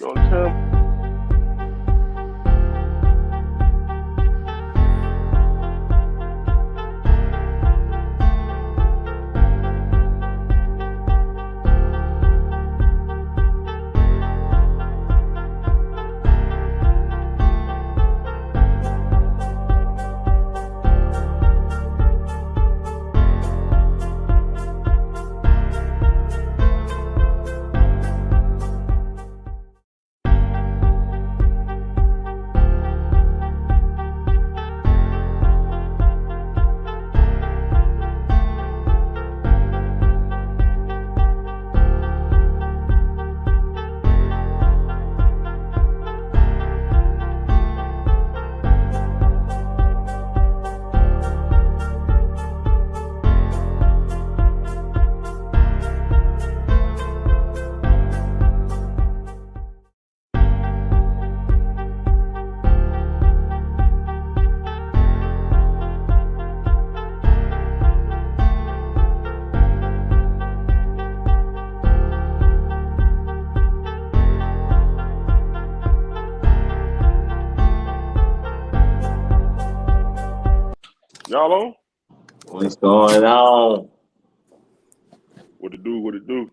You on the time? Y'all on? What's going on? What it do? What it do?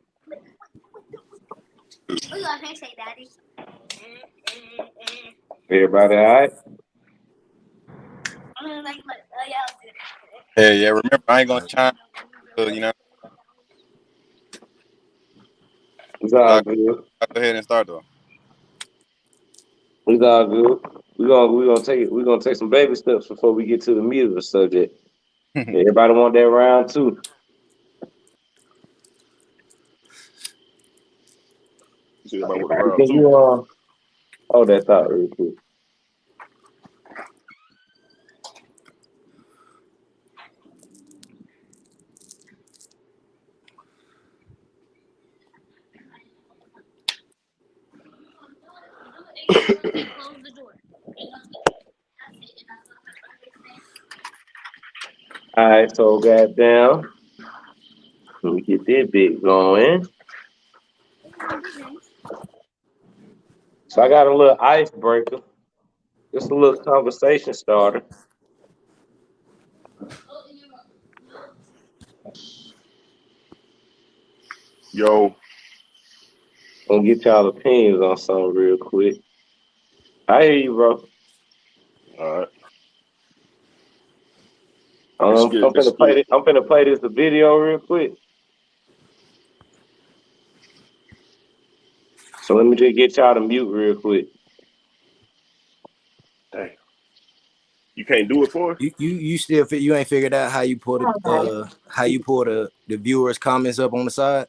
What you gonna say, Daddy? Everybody all right? Yeah, remember, I ain't gonna chime. You know, It's all good. go ahead and start though. It's all good. We're gonna take some baby steps before we get to the meat of the subject. Everybody want that round two. You see everybody with the round Can two. you hold that thought real quick? All right, so goddamn, let me get that bit going. So I got a little icebreaker, just a little conversation starter. Yo, Gonna get y'all opinions on something real quick. I hear you, bro. all right. I'm finna play this the video real quick. So let me just get y'all to mute real quick. Dang. You can't do it for us? You still you ain't figured out how you put the viewers' comments up on the side?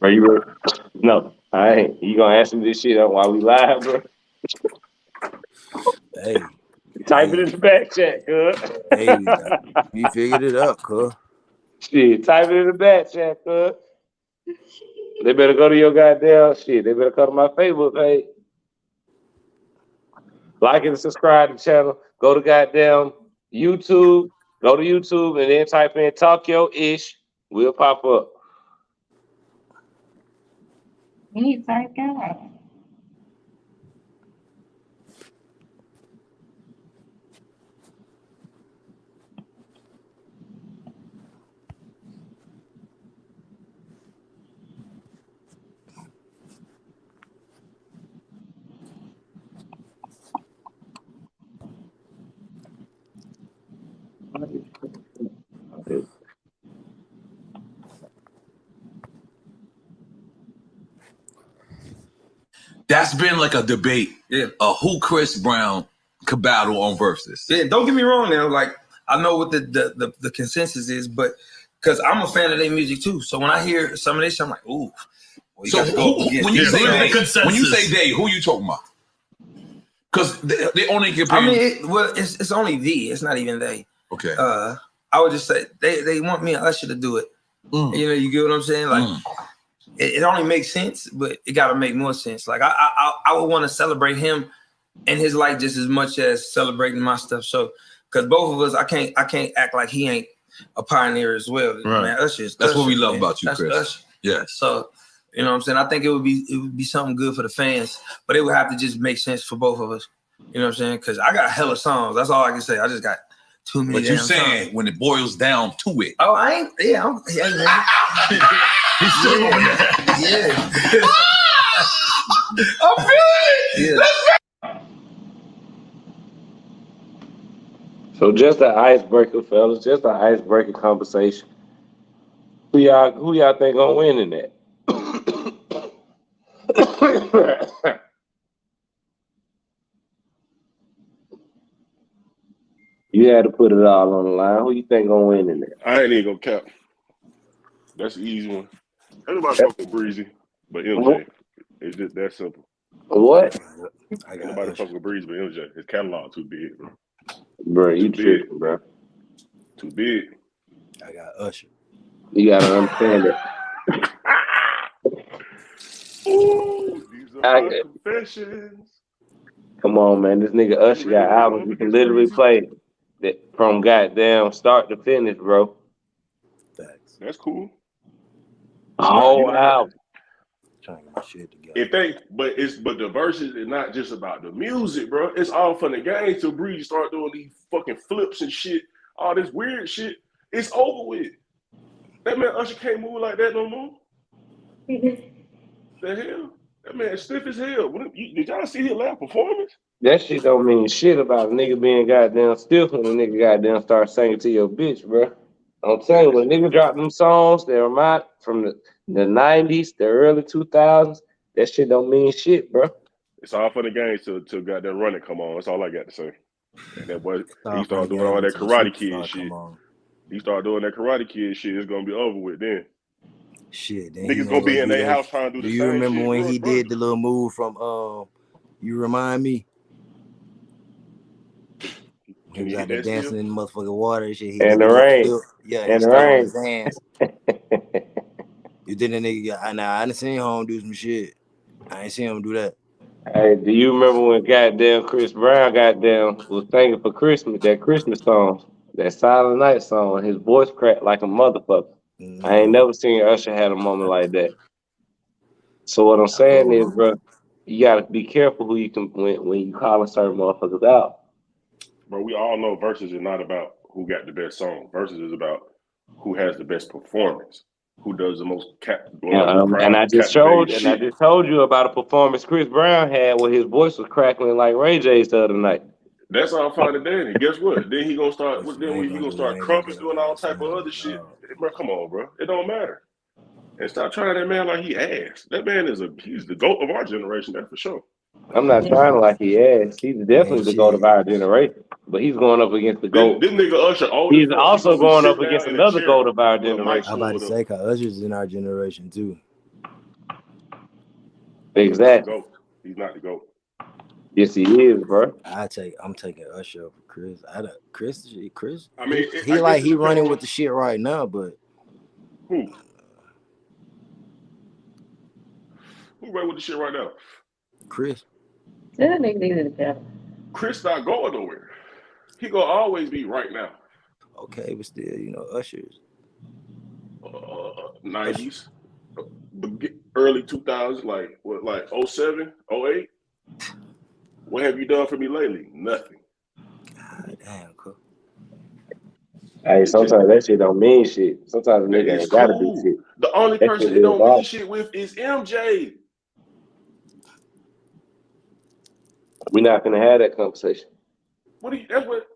Are you ready? No, I ain't. You gonna ask me this shit while we live, bro? Hey, Type it in the back chat, cuz. hey, you figured it up, cuz. Shit, type it in the back chat, cuz. They better go to your goddamn shit. They better come to my Facebook page. Like and subscribe to the channel. Go to goddamn YouTube. Go to YouTube and then type in Talk Yo Ish. We'll pop up. He's our guy. That's been like a debate. Yeah. Who Chris Brown could battle on versus. Yeah, don't get me wrong now. Like, I know what the consensus is, but because I'm a fan of their music too. So when I hear some of this, I'm like, ooh. Well, so when you say they, who you talking about? Because they only compare. I mean, it's only the. It's not even they. Okay. I would just say they want me and Usher to do it. You know, you get what I'm saying? Like, it only makes sense, but it got to make more sense. Like, I would want to celebrate him and his life just as much as celebrating my stuff. So, because both of us, I can't act like he ain't a pioneer as well. Right. Man, Usher's That's Usher, what we love man. about you, That's Chris. Usher. Yeah. So You know what I'm saying? I think it would be something good for the fans, but it would have to just make sense for both of us. You know what I'm saying? Because I got hella songs. That's all I can say. I just got too many. But you saying when it boils down to it. Oh, I ain't. Yeah, man. He's still on that. Yeah. I feel it. Yeah. So just an icebreaker, fellas. Just an icebreaker conversation. Who y'all think gonna win in that? You had to put it all on the line. Who you think gonna win in that? I ain't even gonna cap. That's the easy one. Everybody fuck with Breezy, but MJ. It's just that simple. What? I Ain't got nobody Usher. fuck with Breezy, but MJ. His catalog too big, bro. Bro, you Too tripping, big. bro. Too big. I got Usher. You gotta understand it. Ooh, these are my confessions. Come on, man. This nigga Usher got albums you can literally play that from goddamn start to finish, bro. Facts. That's cool. Whole album. Trying to get my shit together. But the verses is not just about the music, bro. It's all fun and games till Breezy start doing these fucking flips and shit, all this weird shit. It's over with. That man Usher can't move like that no more. The hell? That man stiff as hell. Did y'all see his live performance? That shit don't mean shit about a nigga being goddamn stiff when a nigga goddamn start singing to your bitch, bro. I'm telling you, when nigga drop them songs that remind from the 90s, the early 2000s, that shit don't mean shit, bro. It's all for the games till goddamn Run It come on. That's all I got to say. And that boy, he started doing all that Karate Kid shit. He started doing that Karate Kid shit. It's gonna be over with then. Shit, then niggas gonna be in their house trying to do the same shit. Do you remember when he did the little move from You Remind Me? He was out there dancing in the motherfucking water and shit. And the rain. Yeah, and he the stood on rain. his hands. You did a nigga. Now I done seen home do some shit. I ain't seen him do that. Hey, do you remember when goddamn Chris Brown goddamn was thinking for Christmas, that Christmas song, that Silent Night song, his voice cracked like a motherfucker. Mm-hmm. I ain't never seen Usher had a moment like that. So what I'm saying is, bro, you gotta be careful who you can when you calling certain motherfuckers out. Bro, we all know verses is not about who got the best song. Verses is about who has the best performance, who does the most And I just told you about a performance Chris Brown had where his voice was crackling like Ray J's the other night. That's all fine and dandy. Guess what? Then he gonna start. Then he gonna start crumping, doing all type of other shit. Bro, come on, bro. It don't matter. And stop trying that man like he ass. That man he's the GOAT of our generation. That's for sure. I'm not trying like he ass. He's definitely the GOAT of our generation. But he's going up against the GOAT. This nigga Usher old. He's also going up against another GOAT of our generation. I'm about to say, cause Usher's in our generation too. Exactly. He's not the GOAT. Yes, he is, bro. I'm taking Usher over Chris. Chris. I mean, he running with the shit right now, but who running with the shit right now? Chris. That nigga needed a better. Chris not going nowhere. He gonna always be right now. Okay, but still, Usher's 90s, early 2000s, like 07, 08. What have you done for me lately? Nothing. God damn, cool. Hey, sometimes that shit don't mean shit. Sometimes a nigga ain't gotta be shit. The only person it don't mean shit with is MJ. We're not gonna have that conversation. That's what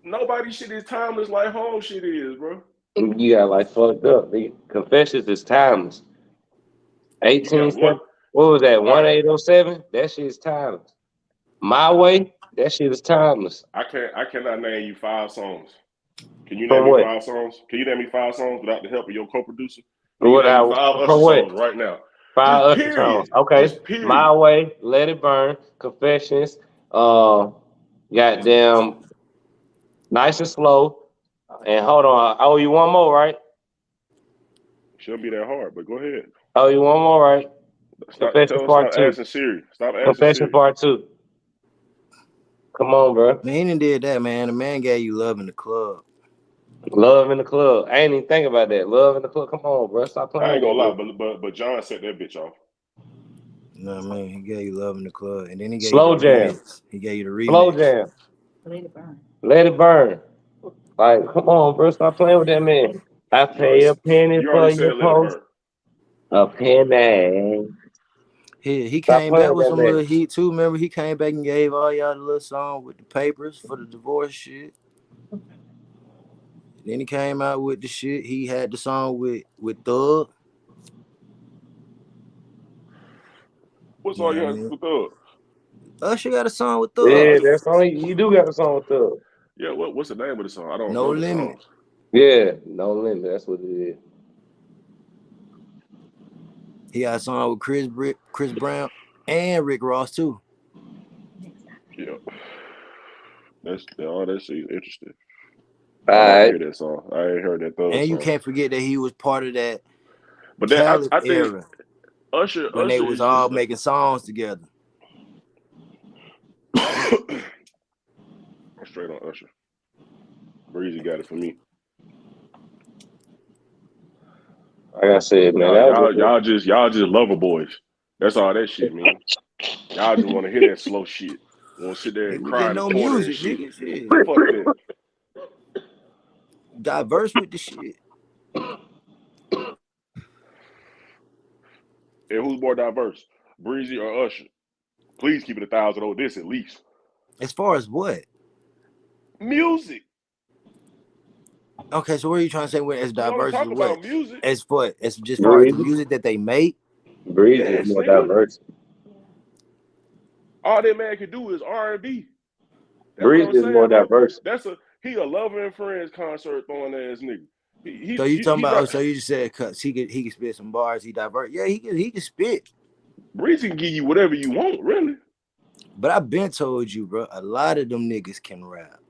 nobody shit is timeless like home shit is, bro. You got like fucked up. The Confessions is timeless. 18, what was that? 1807? That shit is timeless. My Way, that shit is timeless. I cannot name you 5 songs. Can you name me 5 songs? Can you name me 5 songs without the help of your co-producer? Can you name me 5 Usher songs right now? 5 Usher songs. Okay. My Way, Let It Burn, Confessions, goddamn Nice and Slow. And hold on, I owe you one more, right? Shouldn't be that hard, but go ahead. I owe you one more, right? Confessions Part 2. Asking Siri. Stop asking Confessions Siri. Part 2. Come on, bro. Man, he didn't did that, man. The man gave you Love in the Club. Love in the club. I ain't even think about that. Love in the club. Come on, bro. Stop I ain't playing gonna with lie, that. but John set that bitch off. You know what I mean? He gave you Love in the Club, and then he gave Slow you the jam. remix. He gave you the Slow remix. jam. Let it burn. Let it burn. Like, come on, bro. Stop playing with that man. I pay a penny You for already your said let it post. burn. A penny. He Stop came playing back with with that some man. little heat too. Remember, he came back and gave all y'all the little song with the papers for the divorce shit. Then he came out with the shit. He had the song with Thug. What's You know all what you I had mean? with Thug? Usher got a song with No, Thug. Yeah, I that's only you do got a song with Thug. yeah. What's the name of the song? I don't No know the Limit. songs. Yeah, no limit. That's what it is. He got a song with Chris Brown and Rick Ross too. Yeah, that's all. That shit interesting. All I might right. hear that song. I ain't heard that Thug And you song. can't forget that he was part of that But then Khaled I think era Usher when they was all is making songs together. I'm straight on Usher. Breezy got it for me. Like I said, man, that was Y'all just lover boys. That's all that shit mean. Y'all just want to hear that slow shit. Want to sit there and Nigga, we cry just in the know corner and music, shit. nigga. Shit. Fuck that. Diverse with the shit. And who's more diverse, Breezy or Usher? Please keep it 1,000 over this at least. As far as what? Music. Okay, so what are you trying to say when as We only diverse as talk what? about music. As what? As just far as the Breezy. music that they make? Breezy is Yes, more nigga. diverse. All that man can do is R&B. That's what I'm Breezy is more saying, bro. diverse. He a Lover and Friends concert throwing ass nigga. So you talking He about? Oh, right. so you just said cause he could spit some bars. He divert. Yeah, he can spit. Breezy can give you whatever you want, really. But I've been told you, bro. A lot of them niggas can rap.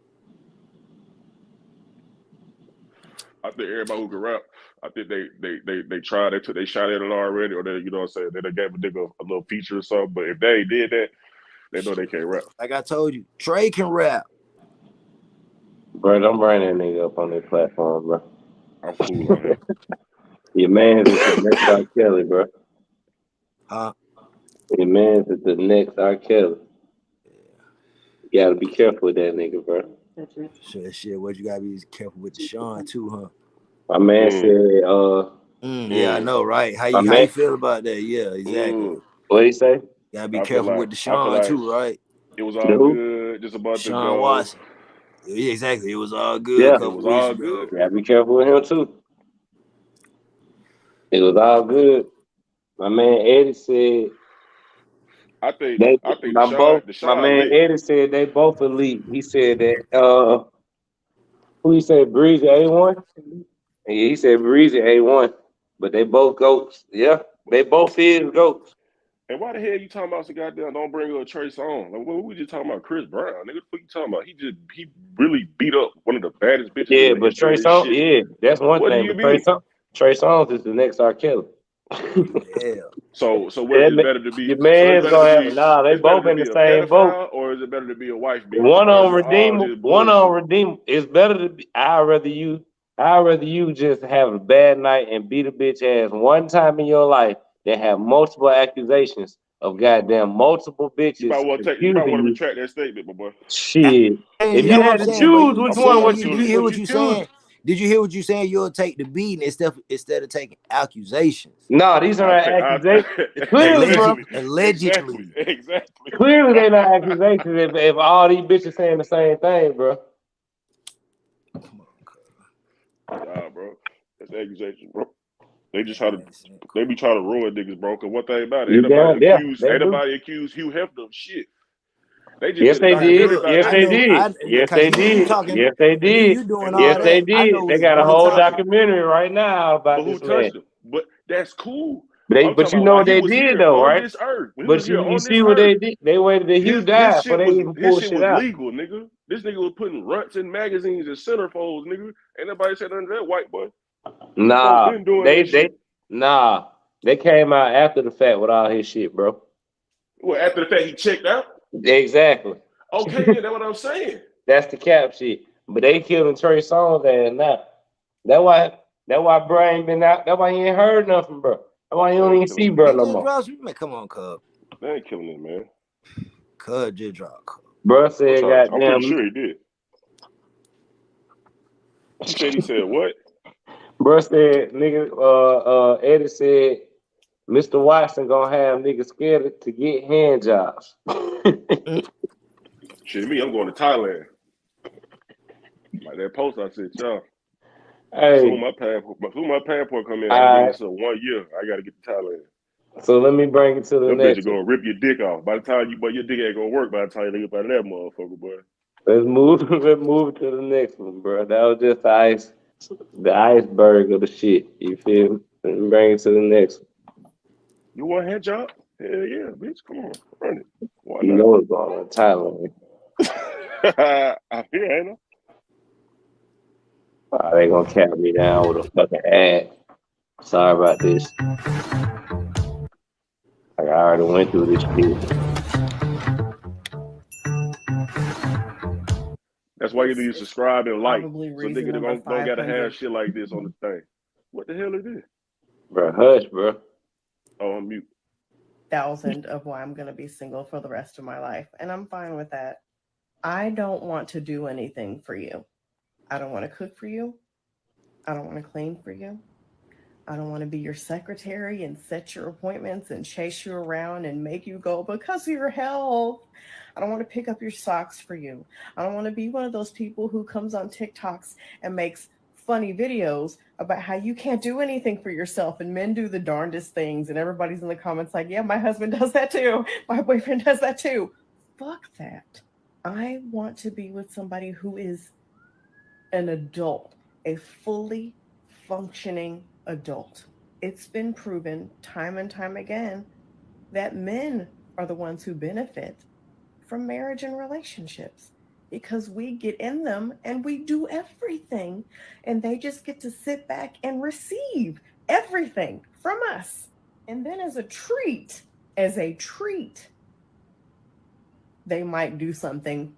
I think everybody who can rap, I think they tried, they took they shot at it already, or they, you know what I'm saying, they gave a nigga a little feature or something. But if they did that, they know they can't rap. Like I told you, Trey can rap. Bro, don't bring that nigga up on that platform, bro. I'm cool on him. Your man's is the next R. Kelly, bro. Huh? Your man's is the next R. Kelly. You gotta be careful with that nigga, bro. Shit, what you gotta be careful with the Sean too, huh? My man said, Yeah, I know, right? How my you man, feel about that? Yeah, exactly. what he say? Gotta be I feel careful like with the Sean too, right? it was The all who? good just a month Sean ago. Watson. Yeah, exactly. It was all good a Yeah, It couple was weeks all ago. good. you gotta be careful with him too. It was all good. My man Eddie said I think they the my Sean man lit. Eddie said they both elite. He said that who he said Breezy A1? Yeah, he said Breezy A1. But they both goats. Yeah. They both is goats. And why the hell you talking about some goddamn don't bring up Trey Songz? Like, what we just talking about Chris Brown? Nigga, what you talking about? He really beat up one of the baddest bitches in Yeah, the but history Trey of this Songz, shit. yeah, that's one What do thing. you But mean? Trey Songz is the next R. Kelly. Yeah. So what is better to be? Your So it's man's better to gonna have be they it's better both to in the be a same boat. pedophile or is it better to be a wife beater? One Because on it's all redeemable, just one on bullshit. redeemable. It's better to be. I'd rather you just have a bad night and beat a bitch ass one time in your life than have multiple accusations of goddamn multiple bitches You might accusing want to you. retract that statement, my boy. Shit. Hey, If yeah, you what I'm had to saying, but choose you which I'm gonna one, saying talk what you to you her. hear what what you you choose? saying? Did you hear what you saying? You'll take the beating instead of taking accusations. No, these are I not take I accusations. Clearly, bro. Allegedly. exactly. Clearly, they not accusations. If all these bitches saying the same thing, bro. Nah, bro. That's accusation, bro. They just they be trying to ruin niggas, bro. Cause one thing about it, You down? Yeah, they do. anybody accused Hugh Hefner of shit. They just Yes, did a they did. documentary Look, about Yes, I that they know, nigga. did. Yes, because they you did. talking, Yes, they did. you doing all Yes, they that. I did. know They it's got a one whole topic. documentary right now about But who this man. touched him? But that's cool. I'm But talking you about know while what he they was did here though, on right? this earth. When he But was here you on this see what earth, they did? They waited till Hugh died before they even his pulled shit shit was out. legal, nigga. This nigga was putting runts in magazines and centerfolds, nigga. Ain't nobody said nothing to that white boy. These folks Nah, been doing that shit. they came out after the fact with all his shit, bro. Well, after the fact he checked out. Exactly. Okay, then that's what I'm saying. That's the cap shit. But they killing Trey Songz ass now. That's why bro ain't been out. That's why he ain't heard nothing, bro. That's why you don't even see bro no more. Man, come on, Cub. They ain't killing it, man. Cub just dropped. Bro said, I'm goddamn. pretty sure he did. He said what? Bro said, nigga, Eddie said, Mr. Watson gonna have niggas scared to get hand jobs. Shit, me, I'm going to Thailand. Like that post I said, y'all. Hey, soon my passport come in, I'm getting so 1 year. I gotta get to Thailand. So let me bring it to the next. Bitch gonna rip your dick off. By the time your dick ain't gonna work by the time you get by that motherfucker, boy. Let's move to the next one, bro. That was just the iceberg of the shit. You feel me? Let me bring it to the next one. You want a head job? Hell yeah, bitch. Come on, run it. Why you not? know it's going on Thailand. I'm here, ain't I? Oh, they gonna cap me down with a fucking ad. Sorry about this. Like, I already went through this shit. That's why you need to subscribe and like. So Probably nigga reason number don't gotta 500. have shit like this on the thing. What the hell is this? Bro, hush, bro. Oh, I'm mute. 1,000 of why I'm going to be single for the rest of my life. And I'm fine with that. I don't want to do anything for you. I don't want to cook for you. I don't want to clean for you. I don't want to be your secretary and set your appointments and chase you around and make you go because of your health. I don't want to pick up your socks for you. I don't want to be one of those people who comes on TikToks and makes funny videos about how you can't do anything for yourself and men do the darndest things and everybody's in the comments like, yeah, my husband does that too. My boyfriend does that too. Fuck that. I want to be with somebody who is an adult, a fully functioning adult. It's been proven time and time again that men are the ones who benefit from marriage and relationships because we get in them and we do everything and they just get to sit back and receive everything from us. And then as a treat, they might do something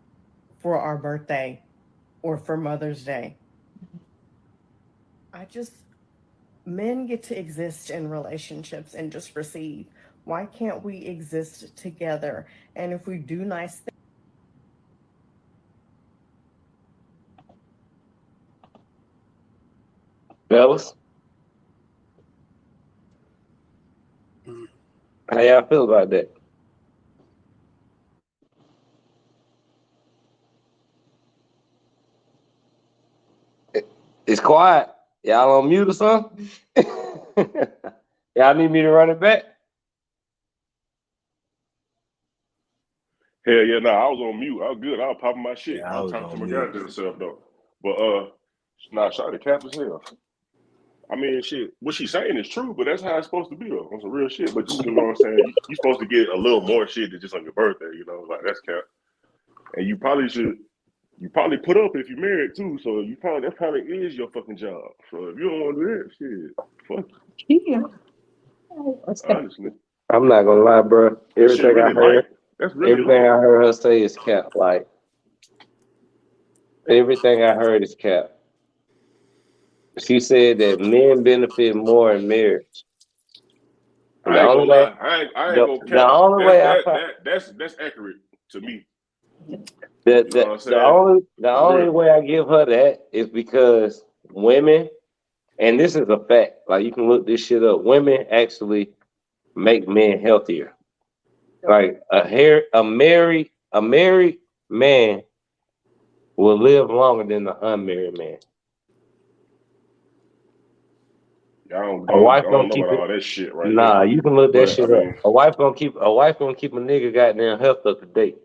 for our birthday or for Mother's Day. Men get to exist in relationships and just receive. Why can't we exist together? And if we do nice things, Fellas, how y'all feel about that? It's quiet. Y'all on mute or something? Y'all need me to run it back? Hell yeah, I was on mute. I was good. I was popping my shit. Yeah, I was talking to my goddamn self though. But shout out to Cap as hell. I mean, shit, what she's saying is true, but that's how it's supposed to be though. On some real shit. But you know what I'm saying? You're supposed to get a little more shit than just on your birthday, you know? Like that's Cap. And you probably put up if you're married too. So that probably is your fucking job. So if you don't want to do that shit, fuck you. Honestly. I'm not gonna lie, bro. Everything I heard her say is cap. Like everything I heard is cap. She said that men benefit more in marriage. I ain't gonna lie. I ain't gonna cap. The only way that's accurate to me. The only way I give her that is because women, and this is a fact. Like you can look this shit up. Women actually make men healthier. Like a married man will live longer than the unmarried man. I don't know about all that shit right Nah, there. you can look that shit up. A wife gonna keep a nigga goddamn health up to date.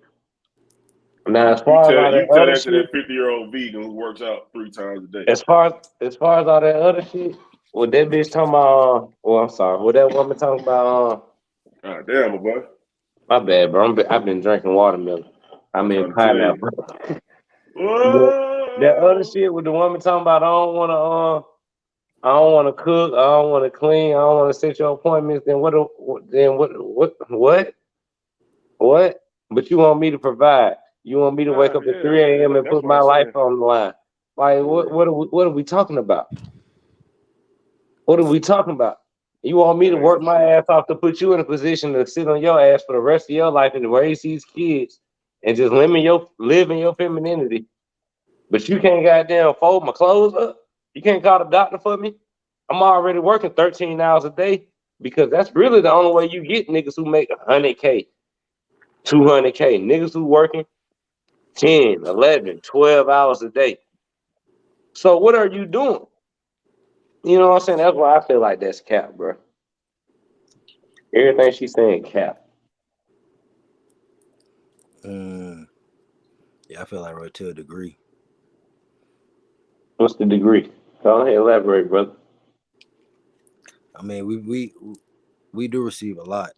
Now, as far as all that other shit, to that 50-year-old vegan who works out 3 times a day. As far as all that other shit, what that bitch talking about? I'm sorry. What that woman talking about? God damn, my boy. My bad, bro. I've been drinking watermelon. I mean pineapple. That other shit with the woman talking about, I don't want to cook, I don't want to clean, I don't want to set your appointments. Then what? But you want me to provide? You want me to wake up at 3 a.m. and put my life on the line? Like, what are we talking about? What are we talking about? You want me to work my ass off to put you in a position to sit on your ass for the rest of your life and raise these kids and just live in your femininity, but you can't goddamn fold my clothes up? You can't call the doctor for me? I'm already working 13 hours a day because that's really the only way you get niggas who make 100K, 200K. Niggas who working 10, 11, 12 hours a day. So what are you doing? You know what I'm saying? That's why I feel like that's cap, bro. Everything she's saying, cap. Yeah, I feel like right to a degree. What's the degree? Go ahead, elaborate, brother. I mean, we do receive a lot,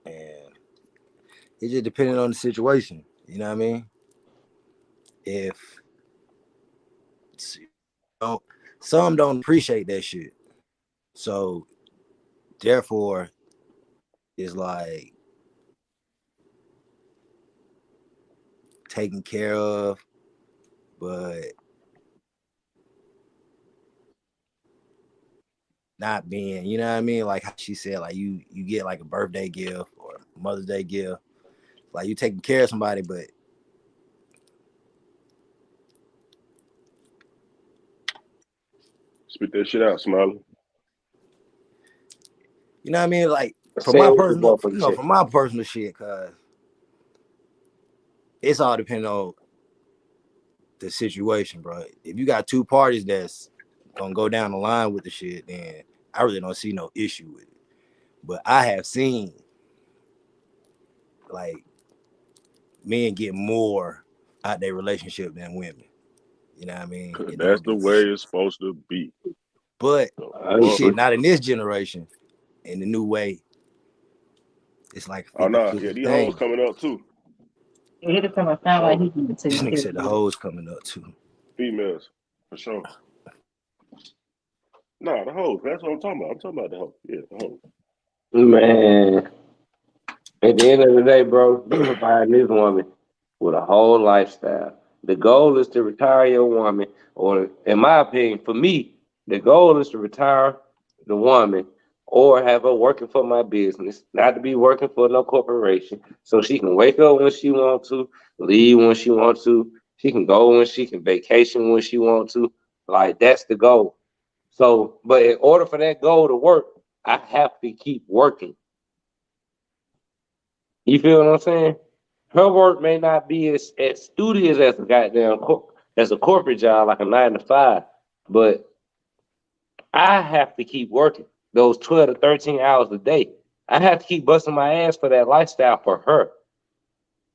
and it just depending on the situation. You know what I mean? If some don't appreciate that shit, so therefore, it's like taken care of, but not being, you know what I mean? Like how she said, like you get like a birthday gift or Mother's Day gift, like you taking care of somebody, but spit that shit out, Smiley. you know what I mean? Like from Say my it with personal, the you know, from my personal shit, cause it's all depending on the situation, bro. If you got two parties that's gonna go down the line with the shit, then I really don't see no issue with it. But I have seen like men get more out their relationship than women. You know what I mean? That's the way it's supposed to be. But shit, not in this generation. In the new way, it's like 50, oh no, 50 yeah, these thing. hoes coming up too. He just sound like he can take This nigga care said the of you. hoes coming up too. Females, for sure. No, the hoes. That's what I'm talking about. I'm talking about the hoes. Yeah, the hoes. Man, at the end of the day, bro, you provide this woman with a whole lifestyle. The goal is to retire your woman, or in my opinion, for me, the goal is to retire the woman or have her working for my business, not to be working for no corporation, so she can wake up when she wants to, leave when she wants to, she can go when she can vacation when she wants to. Like that's the goal. So, but in order for that goal to work, I have to keep working. You feel what I'm saying? Her work may not be as studious as a goddamn as a corporate job, like a 9 to 5, but I have to keep working those 12 to 13 hours a day. I have to keep busting my ass for that lifestyle for her.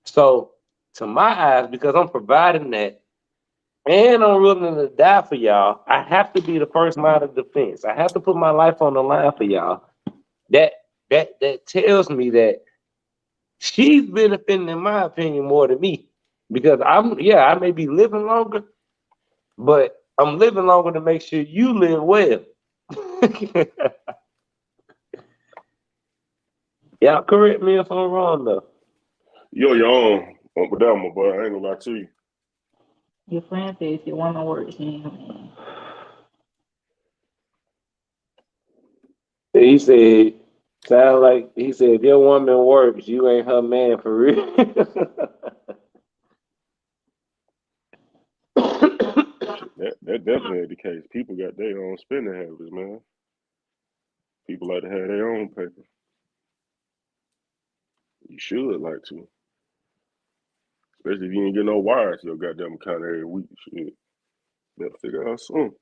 So, to my eyes, because I'm providing that and I'm willing to die for y'all, I have to be the first line of defense. I have to put my life on the line for y'all. That tells me that she's benefiting, in my opinion, more than me. Because I may be living longer, but I'm living longer to make sure you live well. Y'all correct me if I'm wrong though. You're your own up and down, my boy. I ain't gonna lie to you. Your friend says your woman works in. He said, sound like he said, if your woman works, you ain't her man for real. That definitely ain't the case. People got their own spending habits, man. People like to have their own paper. You should like to. Especially if you ain't get no wires to your goddamn account every week. Shit. Better figure out soon.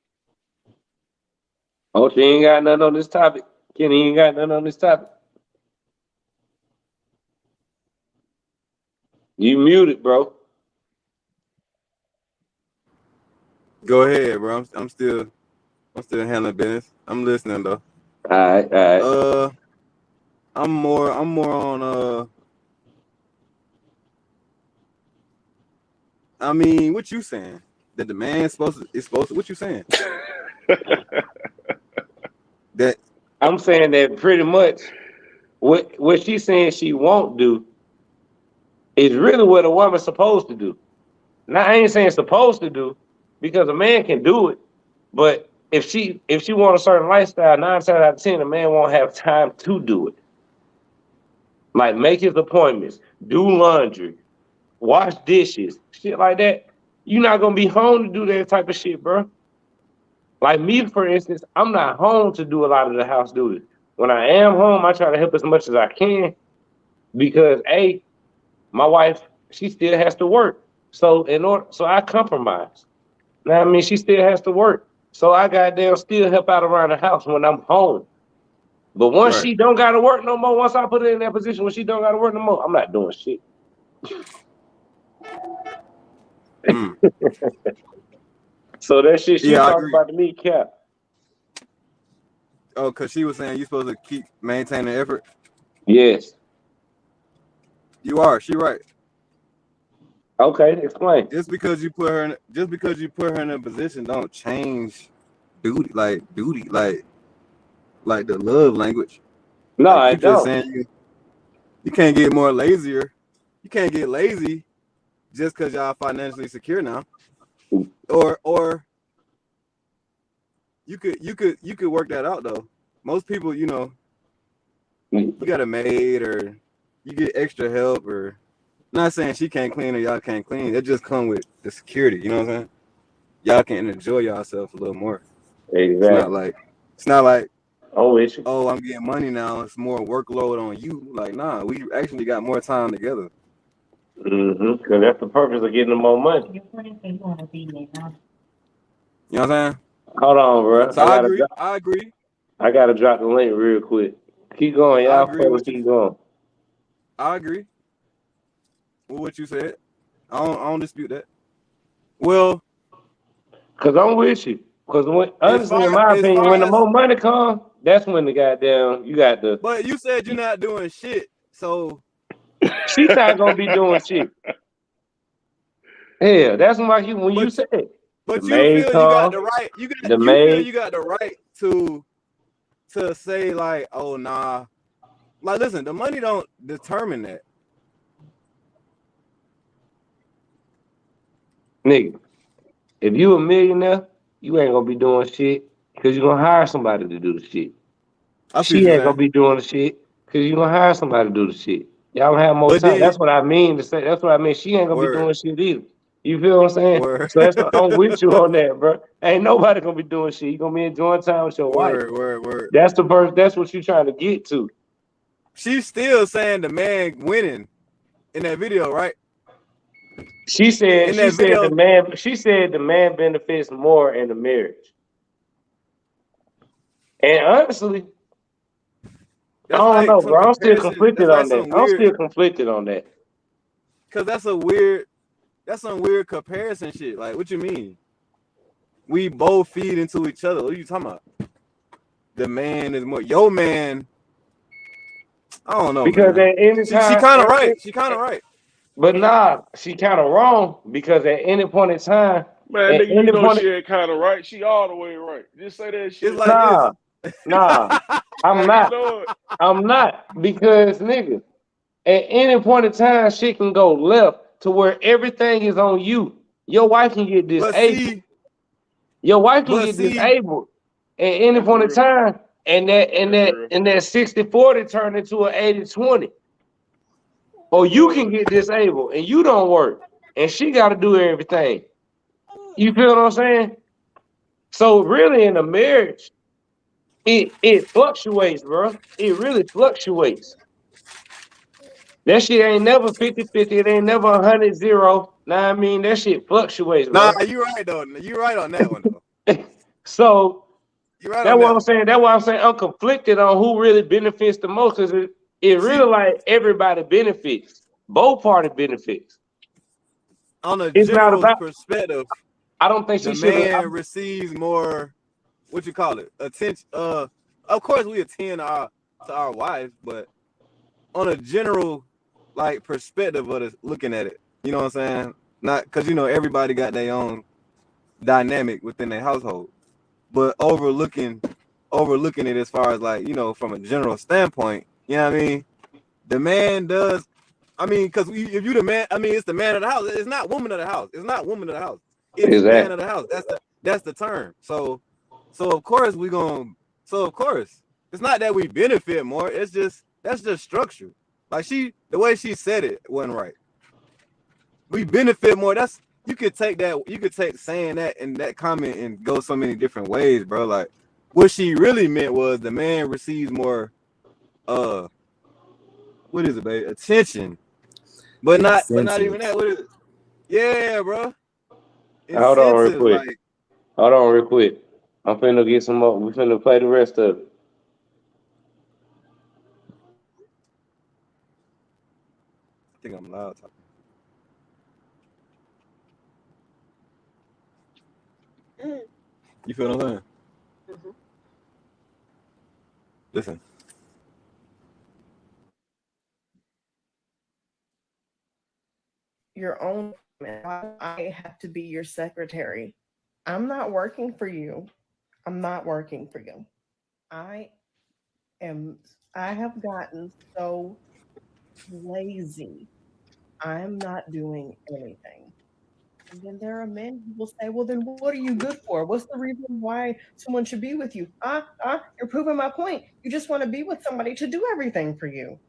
Oh, she ain't got nothing on this topic. Kenny ain't got nothing on this topic. You muted, bro. Go ahead, bro. I'm still handling business. I'm listening though. All right. I'm more on I mean, what you saying? That the man's supposed to what you saying? That I'm saying that pretty much what she's saying she won't do. It's really what a woman's supposed to do. Now I ain't saying supposed to do, because a man can do it, but if she want a certain lifestyle, 9 times out of 10, a man won't have time to do it. Like make his appointments, do laundry, wash dishes, shit like that. You're not gonna be home to do that type of shit, bro. Like me, for instance, I'm not home to do a lot of the house duties. When I am home, I try to help as much as I can because my wife, she still has to work. So I compromise. Now I mean, she still has to work. So I goddamn still help out around the house when I'm home. But once Right. she don't gotta work no more, once I put her in that position when she don't gotta work no more, I'm not doing shit. So that shit she talking about to me, cap. Oh, because she was saying you're supposed to keep maintaining effort. Yes. You are. She right. Okay, explain. Just because you put her in a position, don't change duty, like the love language. No, like I you just don't. saying you can't get more lazier. You can't get lazy just because y'all financially secure now. Or you could work that out though. Most people, you got a maid or you get extra help, or not saying she can't clean or y'all can't clean. It just come with the security, you know what I'm saying? Y'all can enjoy yourself a little more. Exactly. It's not like oh, I'm getting money now. It's more workload on you. Like, nah, we actually got more time together. Because that's the purpose of getting them more money. You know what I'm saying? Hold on, bro. So I agree. I gotta drop the link real quick. Keep going, y'all. Keep going. I agree with what you said. I don't dispute that. Well, because I'm with you. Because honestly, in my opinion, when the more money comes, that's when the goddamn you got the. But you said you're not doing shit, so she's not gonna be doing shit. Yeah, that's when you said. But you feel you got the right. You feel you got the right to say like, oh nah. Like, listen, the money don't determine that. Nigga, if you a millionaire, you ain't gonna be doing shit because you're gonna hire somebody to do the shit. She ain't gonna be doing the shit because you're gonna hire somebody to do the shit. Y'all have more time. That's what I mean to say. That's what I mean. She ain't gonna be doing shit either. You feel what I'm saying? So that's what I'm with you on that, bro. Ain't nobody gonna be doing shit. You gonna be enjoying time with your wife. Word. That's the person. That's what you trying to get to. She's still saying the man winning in that video, right? She said the man benefits more in the marriage. And honestly, I don't know, bro. I'm still conflicted on that. Cause that's some weird comparison shit. Like, what you mean? We both feed into each other. What are you talking about? The man is more your man. I don't know. Because man. at any time, she kind of right. She kind of right. But nah, she kind of wrong because at any point in time, man, nigga, she ain't kind of right. She all the way right. Just say that shit. It's like nah, I'm not. I'm not because nigga, at any point in time, shit can go left to where everything is on you. Your wife can get disabled. Your wife can get disabled at any point in time, and that 60-40 turn into an 80-20. Or you can get disabled and you don't work, and she got to do everything. You feel what I'm saying? So really, in a marriage, it fluctuates, bro. It really fluctuates. That shit ain't never 50-50. It ain't never 100-0. Nah, I mean that shit fluctuates, bro. Nah, you right though. You right on that one though. So right that's what I'm saying. That's why I'm saying I'm conflicted on who really benefits the most, because it really like everybody benefits. Both parties benefits. On a general perspective, I don't think the man receives more. What you call it? Attention. Of course, we attend to our wives, but on a general like perspective of it, looking at it, you know what I'm saying? Not because everybody got their own dynamic within their household, but overlooking it as far as like from a general standpoint, you know what I mean? The man does. I mean, because if you the man, I mean, it's the man of the house. It's not woman of the house. It's not woman of the house. It's Exactly. man of the house. That's the term. So of course we gonna. So of course it's not that we benefit more. It's just that's just structure. Like the way she said it wasn't right. We benefit more. That's you could take that. You could take saying that and that comment and go so many different ways, bro. Like what she really meant was the man receives more. What is it, babe? Attention. But not even that. What is it? Yeah, bro. Hold on real quick. Like, Hold on real quick. I'm finna get some more. We finna play the rest of it. I think I'm loud talking. You feel what I'm saying? Mm-hmm. Listen. Your own. I have to be your secretary. I'm not working for you. I'm not working for you. I have gotten so lazy. I'm not doing anything. And then there are men who will say, well, then what are you good for? What's the reason why someone should be with you? You're proving my point. You just want to be with somebody to do everything for you.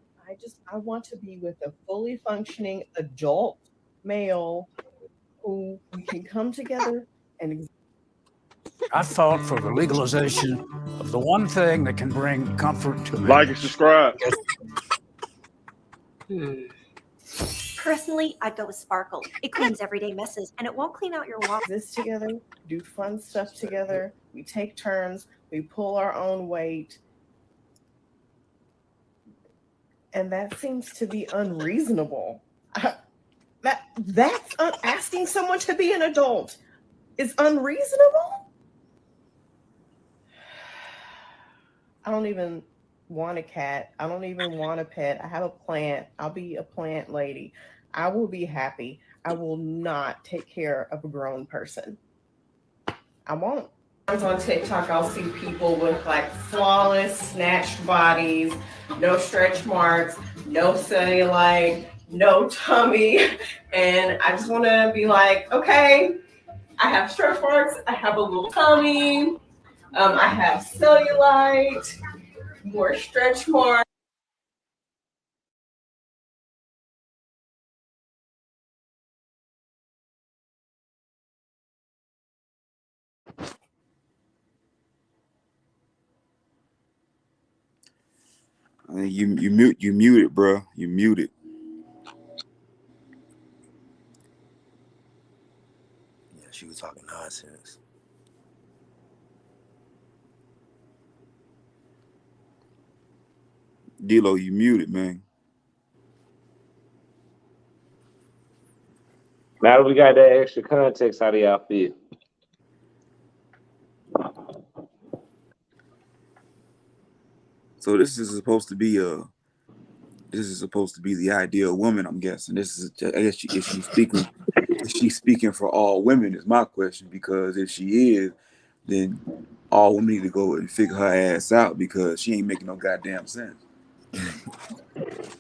I want to be with a fully functioning adult male who we can come together and I fought for the legalization of the one thing that can bring comfort to Like and subscribe. Personally, I'd go with Sparkle. It cleans everyday messes, and it won't clean out your wall. This together, do fun stuff together. We take turns. We pull our own weight. And that seems to be unreasonable. That's asking someone to be an adult is unreasonable. I don't even want a cat. I don't even want a pet. I have a plant. I'll be a plant lady. I will be happy. I will not take care of a grown person. I won't. On TikTok, I'll see people with like flawless, snatched bodies, no stretch marks, no cellulite, no tummy. And I just want to be like, okay, I have stretch marks. I have a little tummy. I have cellulite, more stretch marks. You muted, bro. You muted. Yeah, she was talking nonsense. D-Lo, you muted, man. Now that we got that extra context, how do y'all feel? So this is supposed to be the ideal woman, I'm guessing. I guess is she speaking for all women is my question, because if she is, then all women need to go and figure her ass out, because she ain't making no goddamn sense.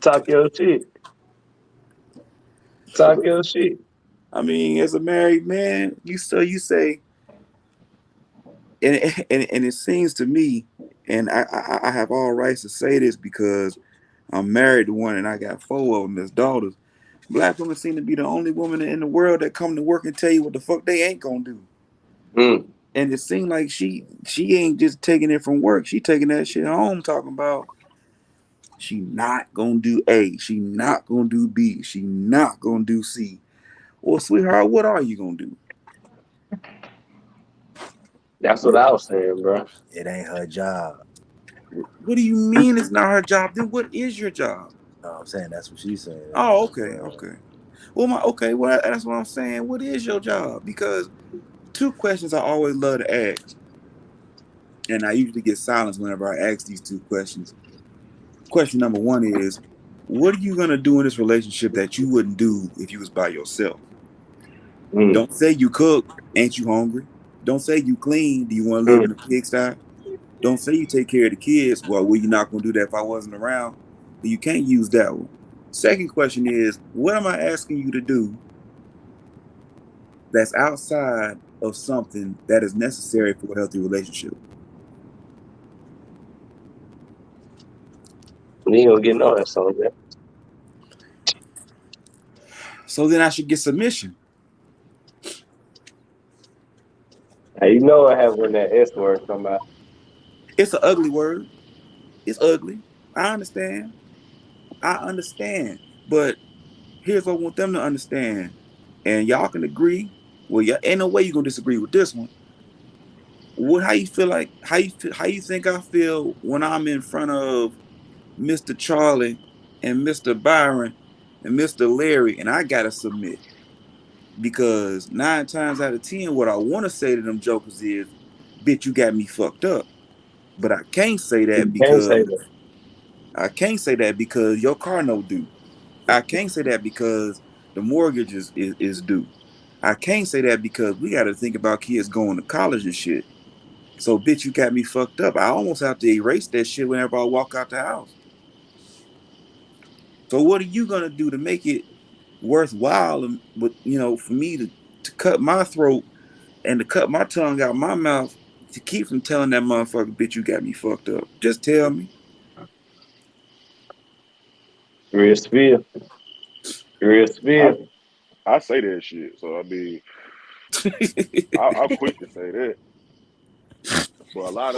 Talk your shit. Talk your shit. I mean, as a married man, you say, and it seems to me, and I have all rights to say this because I'm married to one and I got 4 of them as daughters. Black women seem to be the only woman in the world that come to work and tell you what the fuck they ain't gonna do. And it seemed like she ain't just taking it from work. She taking that shit home, talking about she not gonna do A, she not gonna do B, she not gonna do C. Well, sweetheart, what are you gonna do? That's what I was saying, bro. It ain't her job. What do you mean it's not her job? Then what is your job? No, I'm saying that's what she's saying. Oh, okay. Well, that's what I'm saying. What is your job? Because 2 questions I always love to ask, and I usually get silence whenever I ask these 2 questions. Question number 1 is, what are you gonna do in this relationship that you wouldn't do if you was by yourself? Don't say you cook. Ain't you hungry? Don't say you clean. Do you want to live in a pigsty? Don't say you take care of the kids. Well, you not gonna do that if I wasn't around? You can't use that one. Second question is, what am I asking you to do that's outside of something that is necessary for a healthy relationship? You ain't gonna get no answer on that. So then I should get submission. Hey, you know what happened when that S word come out. It's an ugly word. It's ugly. I understand. But here's what I want them to understand. And y'all can agree. Well, yeah, ain't no way you're gonna disagree with this one. How you feel like how you think I feel when I'm in front of Mr. Charlie and Mr. Byron and Mr. Larry and I gotta submit? Because 9 times out of 10, what I want to say to them jokers is, bitch, you got me fucked up. But I can't say that You can't say because your car no due. I can't say that because the mortgage is due. I can't say that because we got to think about kids going to college and shit. So, bitch, you got me fucked up. I almost have to erase that shit whenever I walk out the house. So, what are you gonna do to make it worthwhile? And for me to cut my throat and to cut my tongue out my mouth to keep from telling that motherfucker, bitch, you got me fucked up. Just tell me. real spill. I say that shit. So I mean, I'm quick to say that. But a lot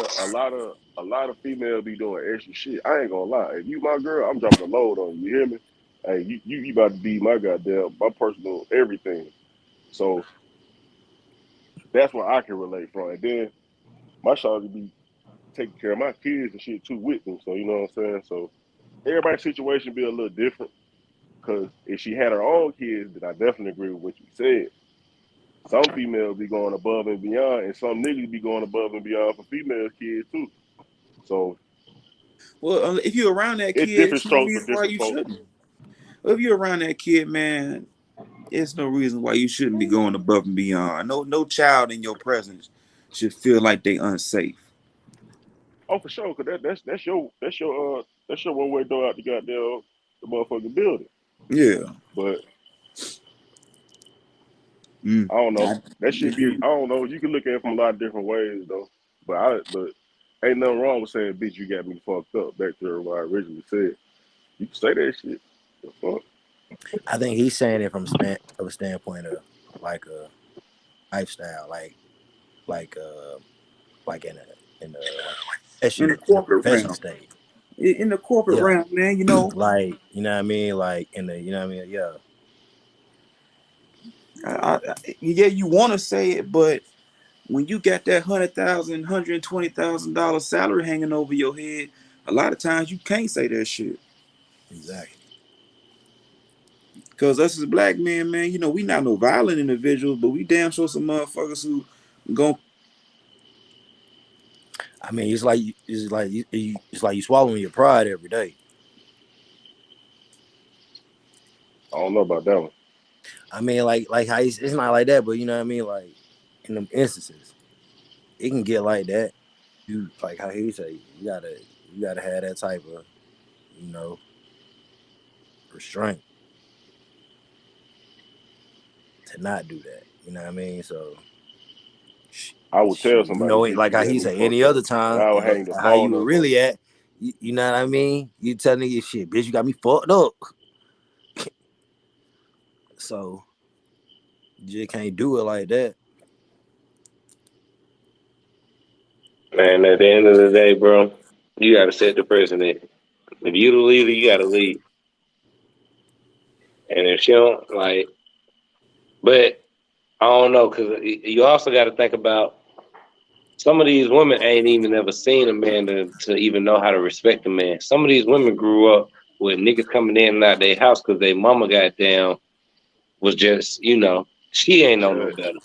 of females be doing extra shit. I ain't gonna lie. If you my girl, I'm dropping a load on you. You hear me? Hey, you about to be my goddamn my personal everything. So that's where I can relate from. And then my shawty be taking care of my kids and shit too with them. So you know what I'm saying? So everybody's situation be a little different. Cause if she had her own kids, then I definitely agree with what you said. Some females be going above and beyond, and some niggas be going above and beyond for female kids too. So Well, if you're around that it's kid, different it's no strokes for reason why different you folks. shouldn't. Well, if you're around that kid, man, it's no reason why you shouldn't be going above and beyond. No child in your presence should feel like they unsafe. Oh, for sure, cause that's your one way door out the goddamn the motherfucking building. Yeah. But Mm. I don't know. That should If be you I don't know. You can look at it from a lot of different ways though. But ain't nothing wrong with saying, bitch, you got me fucked up. Back to what I originally said. You can say that shit. The fuck? I think he's saying it from a standpoint of like a lifestyle, like in the in the in a corporate professional realm, state. in the corporate Yeah. realm, man, Like, you know what I mean? Like in the, you know what I mean? Yeah. yeah, you want to say it, but when you got that $120,000 salary hanging over your head, a lot of times you can't say that shit. Exactly. Cause us as black men, man, we not no violent individuals, but we damn sure some motherfuckers who gon' I mean, it's like you swallowing your pride every day. I don't know about that one. I mean, like how it's not like that, but you know what I mean? Like in them instances, it can get like that. You like how he say you gotta have that type of, you know, restraint to not do that. You know what I mean? So I would tell you somebody, know, bitch, like you how got he me say any fucked up. other And time, I would and hang the how you phone were up on really at, you know what I mean? You tell niggas shit, bitch, you got me fucked up. So you just can't do it like that. Man, at the end of the day, bro, you gotta set the precedent. If you the leader, you gotta lead. And if she don't but I don't know, because you also got to think about some of these women ain't even ever seen a man to even know how to respect a man. Some of these women grew up with niggas coming in and out their house because their mama goddamn was just, she ain't know no trash, better.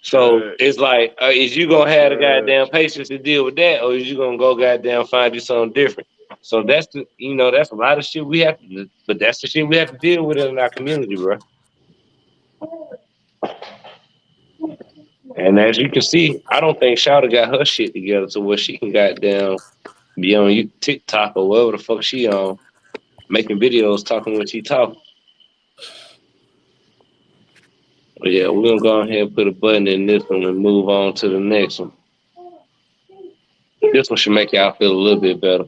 So trash, it's like, is you gonna have the goddamn trash. patience to deal with that, or is you gonna go goddamn find you something different? So that's a lot of shit we have to, but that's the shit we have to deal with in our community, bro. And as you can see, I don't think Shawty got her shit together to where she can goddamn be on TikTok or whatever the fuck she on, making videos talking when she talking. But yeah, we're gonna go ahead and put a button in this one and move on to the next one. This one should make y'all feel a little bit better.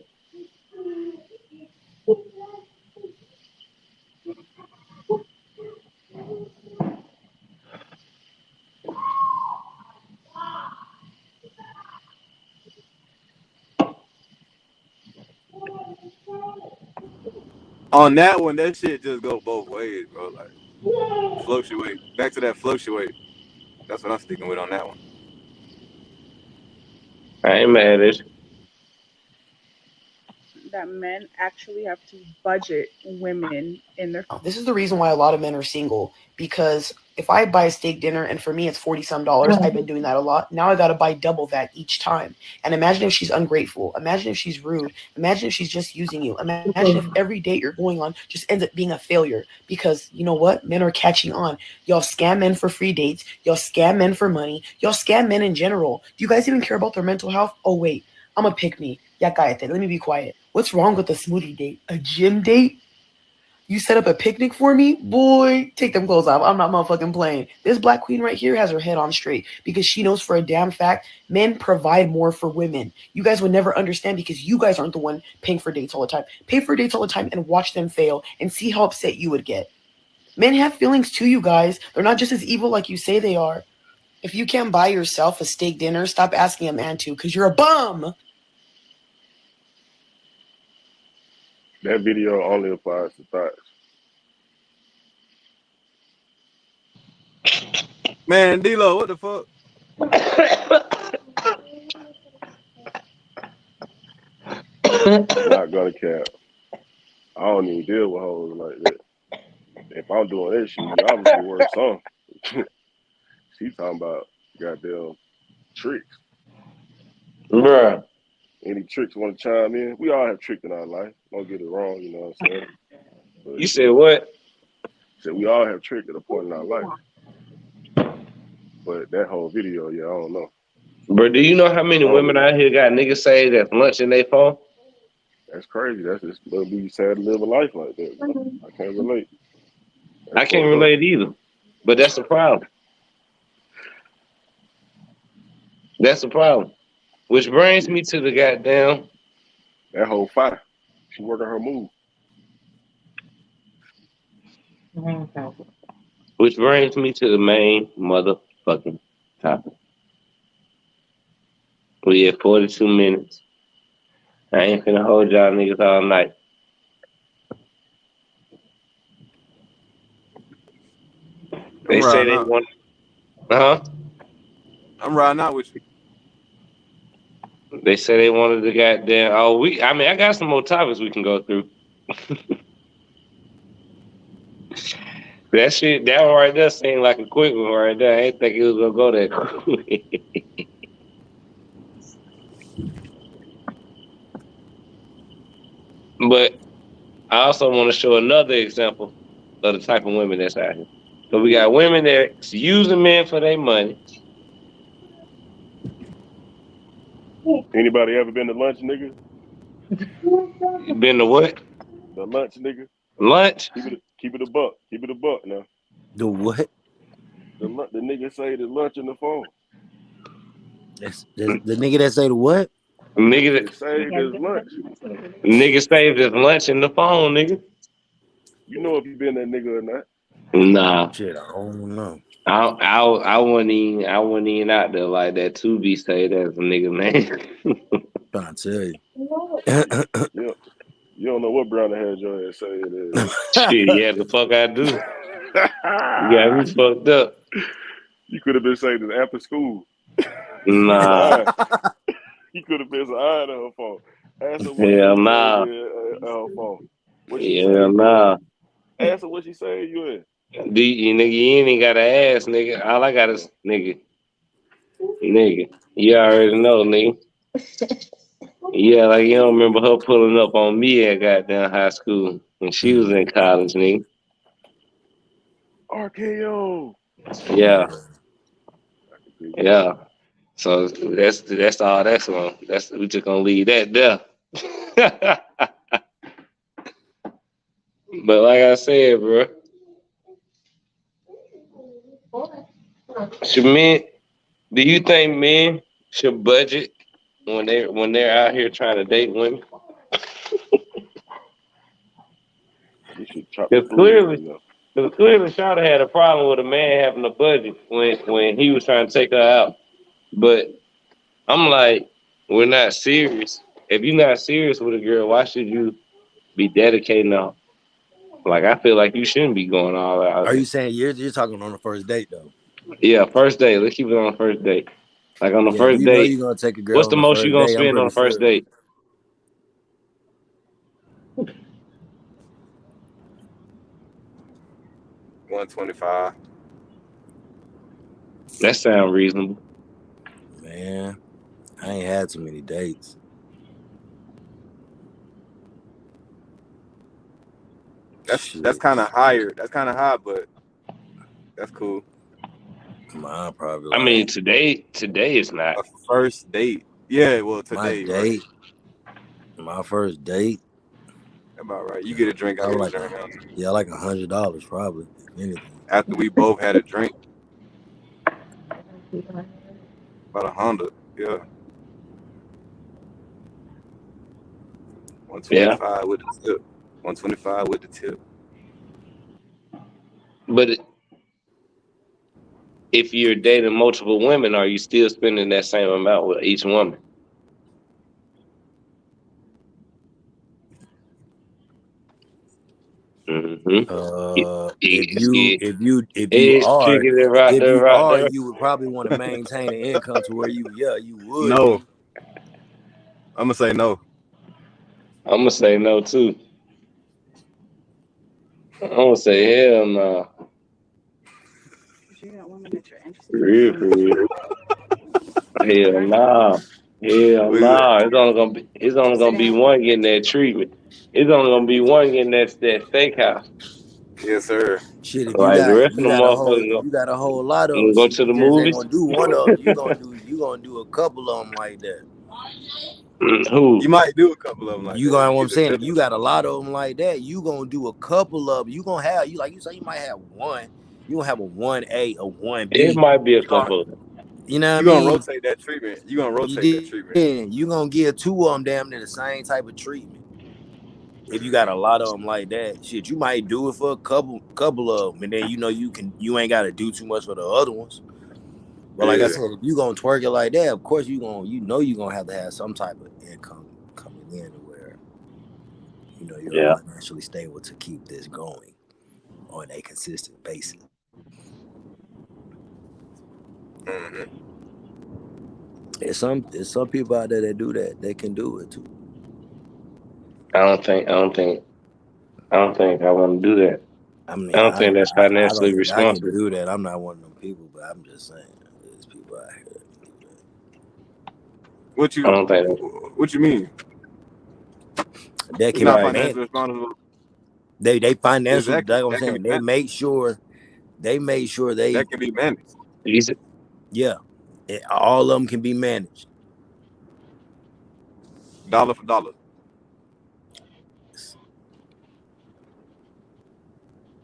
On that one, that shit just go both ways, bro. Like fluctuate. Back to that fluctuate. That's what I'm sticking with on that one. I ain't mad at you. That men actually have to budget women in their. This is the reason why a lot of men are single, because if I buy a steak dinner and for me it's $40-some, I've been doing that a lot. Now I got to buy double that each time. And imagine if she's ungrateful. Imagine if she's rude. Imagine if she's just using you. Imagine if every date you're going on just ends up being a failure, because you know what? Men are catching on. Y'all scam men for free dates. Y'all scam men for money. Y'all scam men in general. Do you guys even care about their mental health? Oh, wait. I'm a pick me. Ya cállate. Let me be quiet. What's wrong with a smoothie date? A gym date? You set up a picnic for me? Boy, take them clothes off. I'm not motherfucking playing. This black queen right here has her head on straight because she knows for a damn fact men provide more for women. You guys would never understand because you guys aren't the one paying for dates all the time. Pay for dates all the time and watch them fail and see how upset you would get. Men have feelings too, you guys. They're not just as evil like you say they are. If you can't buy yourself a steak dinner, stop asking a man to, because you're a bum. That video only applies to thoughts. Man, D-Lo, what the fuck? Not gonna cap. I don't even deal with hoes like that. If I'm doing that shit, you obviously worth some. She's talking about goddamn tricks. Bruh. Any tricks want to chime in? We all have tricks in our life. Don't get it wrong, you know what I'm saying? But You said what? Said we all have tricks at a point in our life. But that whole video, yeah, I don't know. Bro, do you know how many women out here got niggas say that's lunch in their phone? That's crazy. That's just gonna be sad to live a life like that, bro. I can't relate. I can't relate either. But that's the problem. That's the problem. Which brings me to the goddamn. That whole fire. She working her move. Which brings me to the main motherfucking topic. We at 42 minutes. I ain't finna hold y'all niggas all night. They say they want. I'm riding out with you. They say they wanted the goddamn. I got some more topics we can go through. That one right there seemed like a quick one right there. I didn't think it was gonna go that quick. But I also want to show another example of the type of women that's out here. So we got women that's using men for their money. Anybody ever been to lunch, nigga? Been to what? The lunch, nigga. Lunch? Keep it a buck. Keep it a buck now. The what? The nigga say the lunch in the phone. The nigga that say the what? Nigga that saved his lunch. Nigga saved his lunch in the phone, nigga. You know if you been that nigga or not. Nah. Shit, I don't know. I wasn't even out there like that to be saved as a nigga, man. Trying to tell you. You don't know what Brownie had your ass say it is. Shit, yeah, the fuck I do. You got me fucked up. You could have been saying this after school. Nah. You could have been some iron on her phone. Ask her what Hell nah. on her phone. Hell nah. Ask her what she saying you in. Nigga, you ain't gotta ask, nigga. All I got is nigga. You already know, nigga. Yeah, like you don't remember her pulling up on me at goddamn high school when she was in college, nigga. RKO. Yeah. Yeah. So that's all that's on. We just gonna leave that there. But like I said, bro, do you think men should budget when they're out here trying to date women? You should chop the Because food in there. clearly, Shawty had a problem with a man having a budget when he was trying to take her out. But I'm like, we're not serious. If you're not serious with a girl, why should you be dedicating out? Like, I feel like you shouldn't be going all out. Are you saying you're talking on the first date though? Yeah, first date. Let's keep it on the first date. Like on the Yeah, first you know date, you're gonna take a girl what's on the the most you first gonna date. I'm spend on pretty the first sure. date? $125. That sounds reasonable. Man, I ain't had too many dates. That's kind of higher. That's kind of high, but that's cool. Mine probably. I mean, today is not a first date. Yeah, well, today, right? My first date. About right. You get a drink, I get a drink. Yeah, like $100 probably, if anything. After we both had a drink. About 100, yeah. 125 with the tip. 125 with the tip. But if you're dating multiple women, are you still spending that same amount with each woman? Mm-hmm. If you are, you would probably want to maintain an income to where you would. No. I'm gonna say no. I'm gonna say no too. I'm gonna say hell no. You got women that you're interested For real. Hell nah. Hell nah. It's only gonna be one getting that treatment. It's only gonna be one getting that steakhouse. Yes, sir. Shit, if Like the rest of them motherfuckers, you got a whole lot of them. them. Go Shit, to the you just ain't movies. gonna do one of them. You gonna do a couple of them like that. Who? You might do a couple of them like you that. Gonna what I'm saying. If you got a lot of them like that, you gonna do a couple of them. You gonna have you say you might have one. You gonna have a 1A, a 1B. It might be a couple of them. You know what I mean? Gonna rotate that treatment. You gonna rotate that treatment. You gonna give two of them damn near the same type of treatment. If you got a lot of them like that, shit, you might do it for a couple of them, and then you ain't gotta do too much for the other ones. But like I said, if you gonna twerk it like that, of course you gonna have to have some type of income coming in where you're financially stable to keep this going on a consistent basis. Mm-hmm. There's some people out there that do that. They can do it too. I don't think I want to do that. I mean, I don't think that's financially I don't think responsible. I can do that. I'm not one of them people, but I'm just saying there's people out here that do that. I don't think what you mean? They can not financially responsible. They financially. Exactly. Like I'm saying, they make sure they that can be managed. Yeah, all of them can be managed. Dollar for dollar.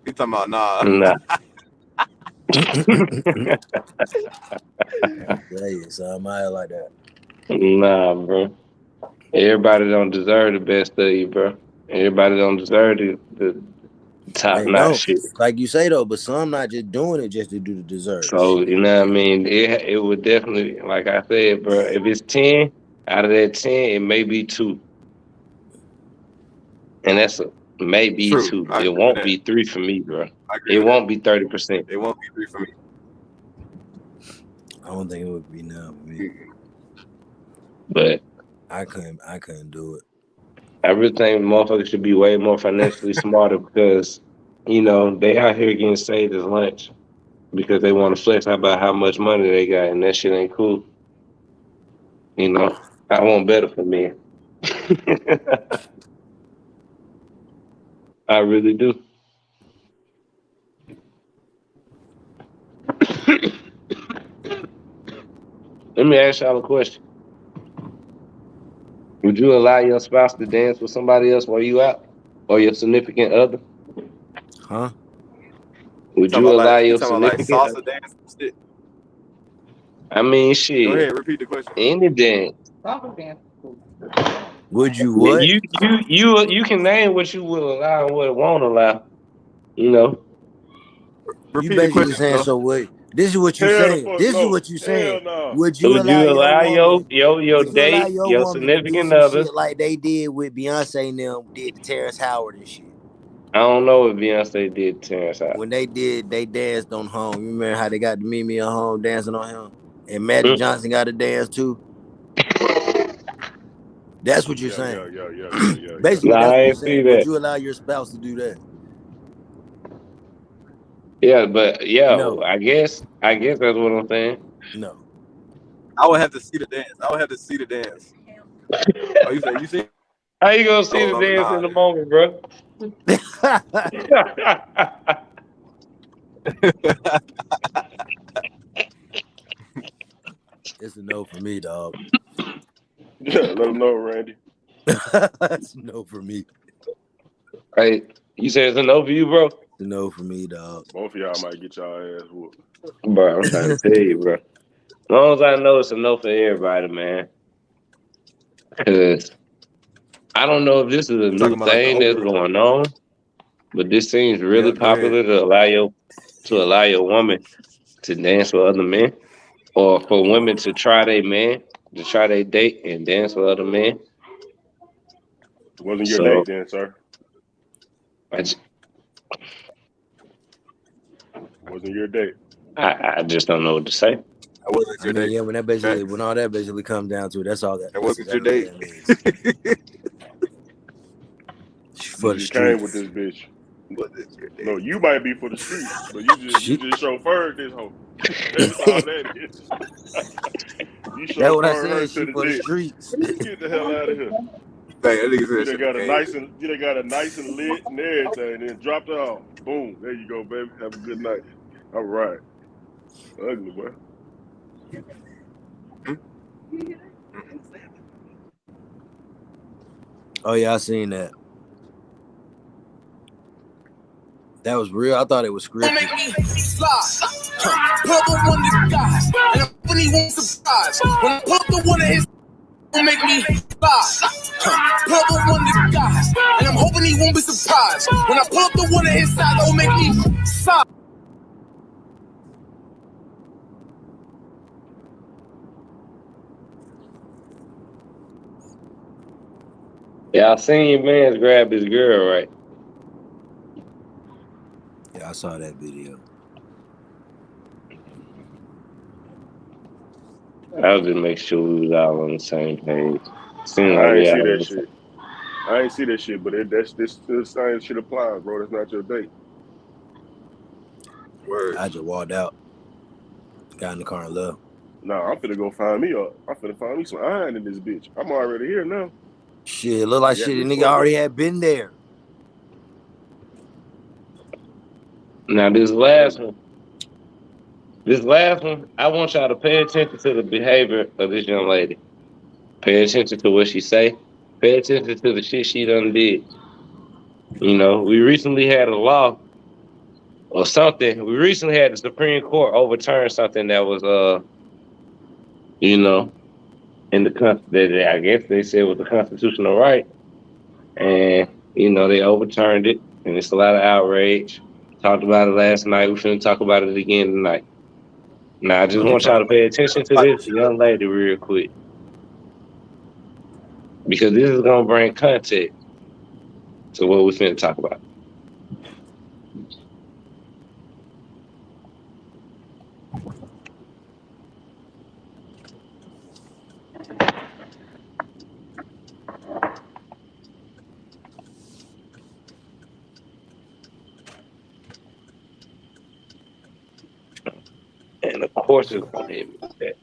You talking about nah? Somebody like that. Nah, bro. Everybody don't deserve the best of you, bro. Everybody don't deserve the top notch shit. Like you say though, but some not just doing it just to do the dessert. So you know what I mean? It would definitely, like I said, bro. If it's 10 out of that 10, it may be 2, and that's maybe 2. It won't be 3 for me, bro. It won't be 30%. It won't be 3 for me. I don't think it would be now for me. But I couldn't do it. I really think motherfuckers should be way more financially smarter because, they out here getting saved as lunch because they want to flex about how much money they got, and that shit ain't cool. I want better for me. I really do. Let me ask y'all a question. Would you allow your spouse to dance with somebody else while you out? Or your significant other? Huh? Would you allow your talking about like significant? salsa dance and shit? I mean, Go shit. ahead, repeat the question. Any dance. Would you what? You can name what you will allow and what it won't allow. You know. You basically saying so what? This is what you Hell the saying. fuck This is no. what you saying. Hell no. Would you allow your woman? your Would you allow date, your your woman to do significant some other? shit like they did with Beyonce and them did to Terrence Howard and shit? I don't know what Beyonce did to Terrence Howard. When they danced on Home. You remember how they got to meet me on Home dancing on him? And Magic Johnson got to dance too. That's what you're saying. Yeah. Basically, that's what you're saying. Would you allow your spouse to do that? Yeah, but yeah, No. I guess that's what I'm saying. No. I would have to see the dance. Oh, you say you see? How you gonna see the dance in the moment, bro? It's a no for me, dog. Yeah, let them know, Randy. It's a no for me. Hey, you said it's a no for you, bro? It's a no for me, dog. Both of y'all might get y'all ass whooped. Bro, I'm trying to tell you, bro. As long as I know it's a no for everybody, man. Because I don't know if this is a new thing that's going on, but this seems really popular to allow your woman to dance with other men, or for women to try their date and dance with other men. It wasn't your date then, sir. Wasn't your date. I just don't know what to say. That wasn't your date. Yeah, when all that basically comes down to it, that's all that. That wasn't your date. For the came with this bitch. No, you might be for the streets, but you just chauffeured this hoe. That's all that is. You chauffeured her to the streets. Get the hell out of here. You got a nice and lit and everything, and then dropped it off. Boom, there you go, baby. Have a good night. All right. Ugly boy. Oh yeah, I seen that. That was real. I thought it was scripted. Make me slide. Purple one to God, and I'm hoping he won't surprise. When I put the one of his, make me slide. Purple one to God, and I'm hoping he won't be surprised. When I pull up the one of his side, that'll make me slide. Yeah, I seen your man's grab his girl, right? Yeah, I saw that video. I'll just make sure we was all on the same page. I ain't see that shit. I ain't see that shit, but this same shit applies, bro. That's not your date. Word. I just walked out. Got in the car and left. Nah, I'm finna go find me I'm finna find me some iron in this bitch. I'm already here now. Shit, look like shit. The nigga already had been there. Now this last one, I want y'all to pay attention to the behavior of this young lady. Pay attention to what she say. Pay attention to the shit she done did. You know, we recently had a law or something. We recently had the Supreme Court overturn something that was, you know, in the that I guess they said was a constitutional right, and you know they overturned it, and it's a lot of outrage. Talked about it last night. We finna talk about it again tonight. Now I just want y'all to pay attention to this young lady real quick, because this is gonna bring context to what we finna talk about. And of course it's gonna hit me with that.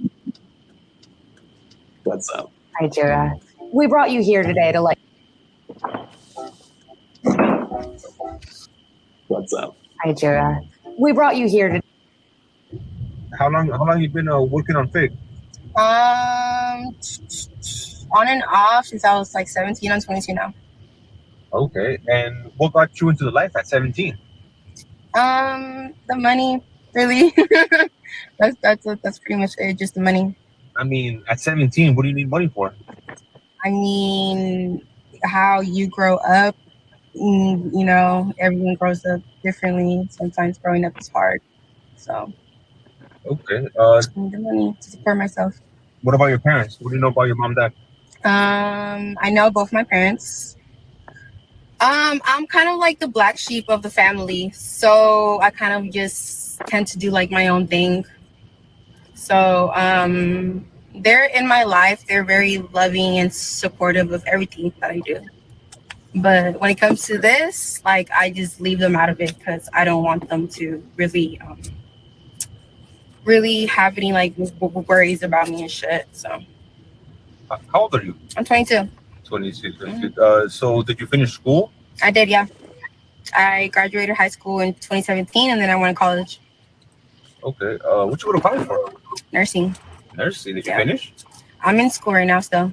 What's up? Hi, Jira. We brought you here today to What's up? Hi, Jira. We brought you here to. How long you been working on Fig? On and off since I was like 17. I'm 22 now. Okay, and what got you into the life at 17? The money, really. that's pretty much it. Just the money. I mean, at 17, what do you need money for? I mean, how you grow up. You know, everyone grows up differently. Sometimes growing up is hard. So. Okay. I need the money to support myself. What about your parents? What do you know about your mom and dad? I know both my parents. I'm kind of like the black sheep of the family, so I kind of just tend to do like my own thing. So, they're in my life. They're very loving and supportive of everything that I do. But when it comes to this, like, I just leave them out of it because I don't want them to really, really have any like worries about me and shit. So. How old are you? I'm 22. 26. So did you finish school? I did, yeah. I graduated high school in 2017, and then I went to college. Okay. What you go to college for? Nursing. Nursing. Did you finish? I'm in school right now still.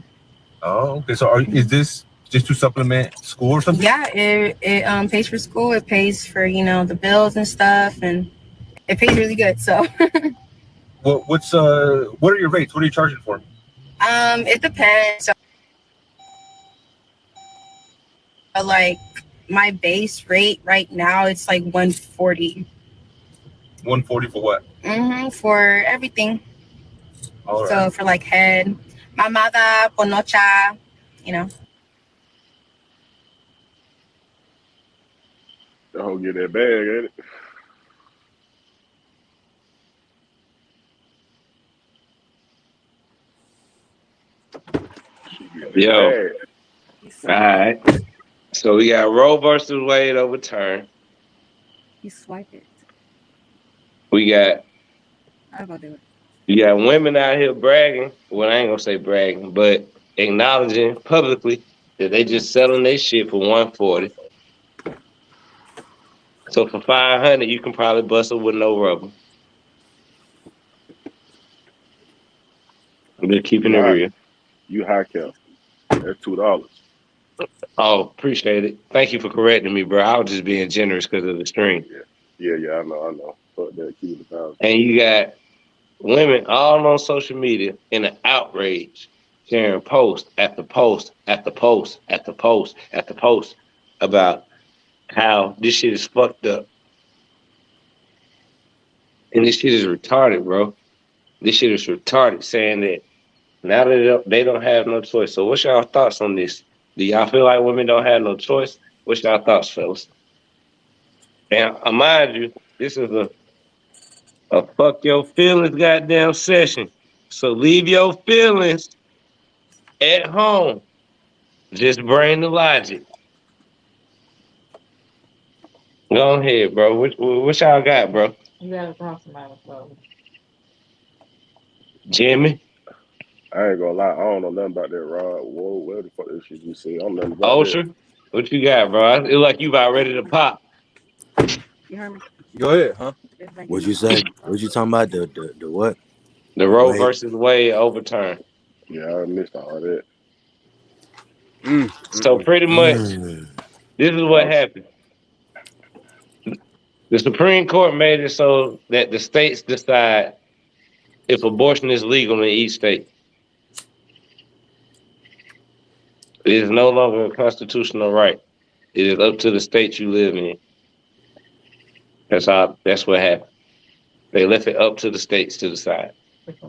Oh, okay. So is this just to supplement school or something? Yeah, it pays for school. It pays for, you know, the bills and stuff, and it pays really good. So. What are your rates? What are you charging for? It depends. Like my base rate right now, it's like 140. 140 for what? For everything. All so right. for like head, mamada, ponocha, you know. That hoe get that bag, ain't it? Yo. Bag. All right. So we got Roe versus Wade overturned. You swipe it. We got I'm gonna do it. you got women out here bragging. Well, I ain't gonna say bragging, but acknowledging publicly that they just selling their shit for 140. So for 500, you can probably bust it with no rubber. I'm just keeping it real. You high cap. That's $2. Oh, appreciate it. Thank you for correcting me, bro. I was just being generous because of the stream. Yeah, I know. Fuck that, keep it $1,000. And you got women all on social media in an outrage, sharing post after post after post after post after post about how this shit is fucked up. And this shit is retarded, bro. This shit is retarded, saying that now they don't have no choice. So what's y'all thoughts on this? Do y'all feel like women don't have no choice? What's y'all thoughts, fellas? And mind you, this is a fuck your feelings goddamn session. So leave your feelings at home. Just bring the logic. Go ahead, bro. What y'all got, bro? You gotta talk to somebody. So. Jimmy? I ain't gonna lie, I don't know nothing about that, Rod. Whoa, where the fuck that shit you say? I don't know nothing about Usher? that. What you got, bro? It like you about ready to pop. You heard me? Go ahead, huh? What you say? What you talking about? The what? The Roe Wade? versus Wade overturned. Yeah, I missed all that. So pretty much, this is what happened. The Supreme Court made it so that the states decide if abortion is legal in each state. It is no longer a constitutional right. It is up to the state you live in. That's what happened. They left it up to the states to decide if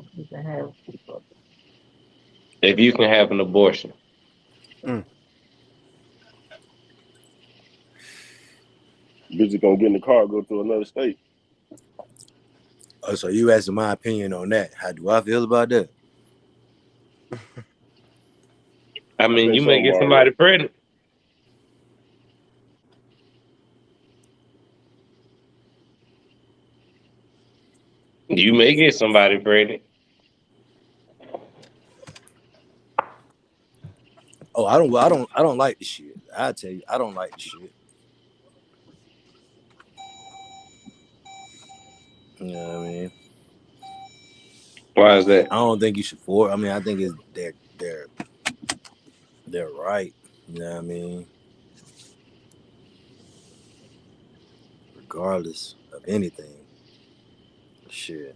you can have an abortion. Bitch gonna get in the car and go to another state. Oh, so you asking my opinion on that? How do I feel about that? I mean, you may get somebody pregnant. You may get somebody pregnant. Oh, I don't like the shit. I tell you, I don't like the shit. You know what I mean? Why is that? I don't think you should force. I mean, I think it's they're right. You know what I mean? regardless of anything. Shit.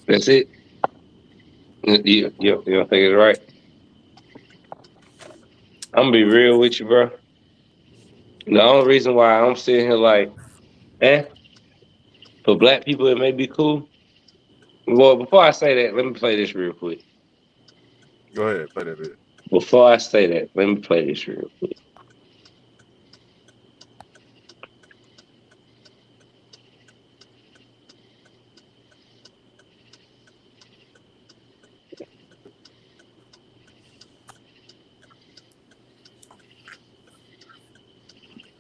That's it. You don't think it's right? I'm gonna be real with you, bro. The only reason why I'm sitting here like, for black people it may be cool. Well, before I say that, let me play this real quick. Go ahead, play that bit. Before I say that, let me play this real quick.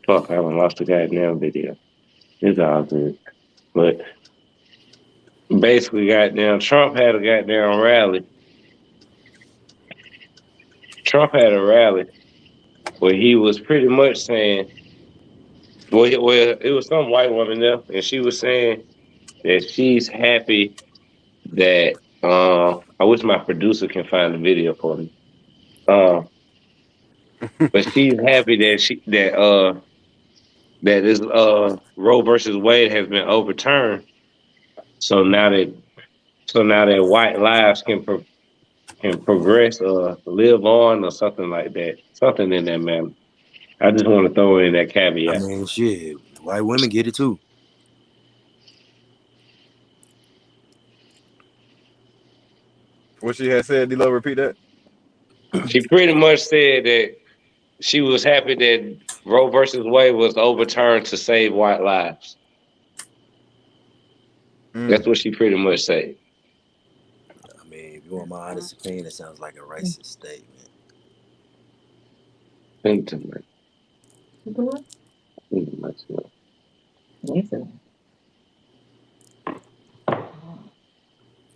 Fuck, I haven't lost the goddamn video. It's all good. But basically, goddamn, Trump had a goddamn rally. Trump had a rally where he was pretty much saying, well, it was some white woman there, and she was saying that she's happy that I wish my producer can find the video for me. But she's happy that this Roe versus Wade has been overturned. So now that white lives can progress or live on or something like that. Something in that manner. I just want to throw in that caveat. I mean, shit, white women get it too. What she had said, D-Lo, repeat that? She pretty much said that she was happy that Roe versus Wade was overturned to save white lives. That's what she pretty much said. I mean, if you want my honest opinion, it sounds like a racist statement. Think to me. I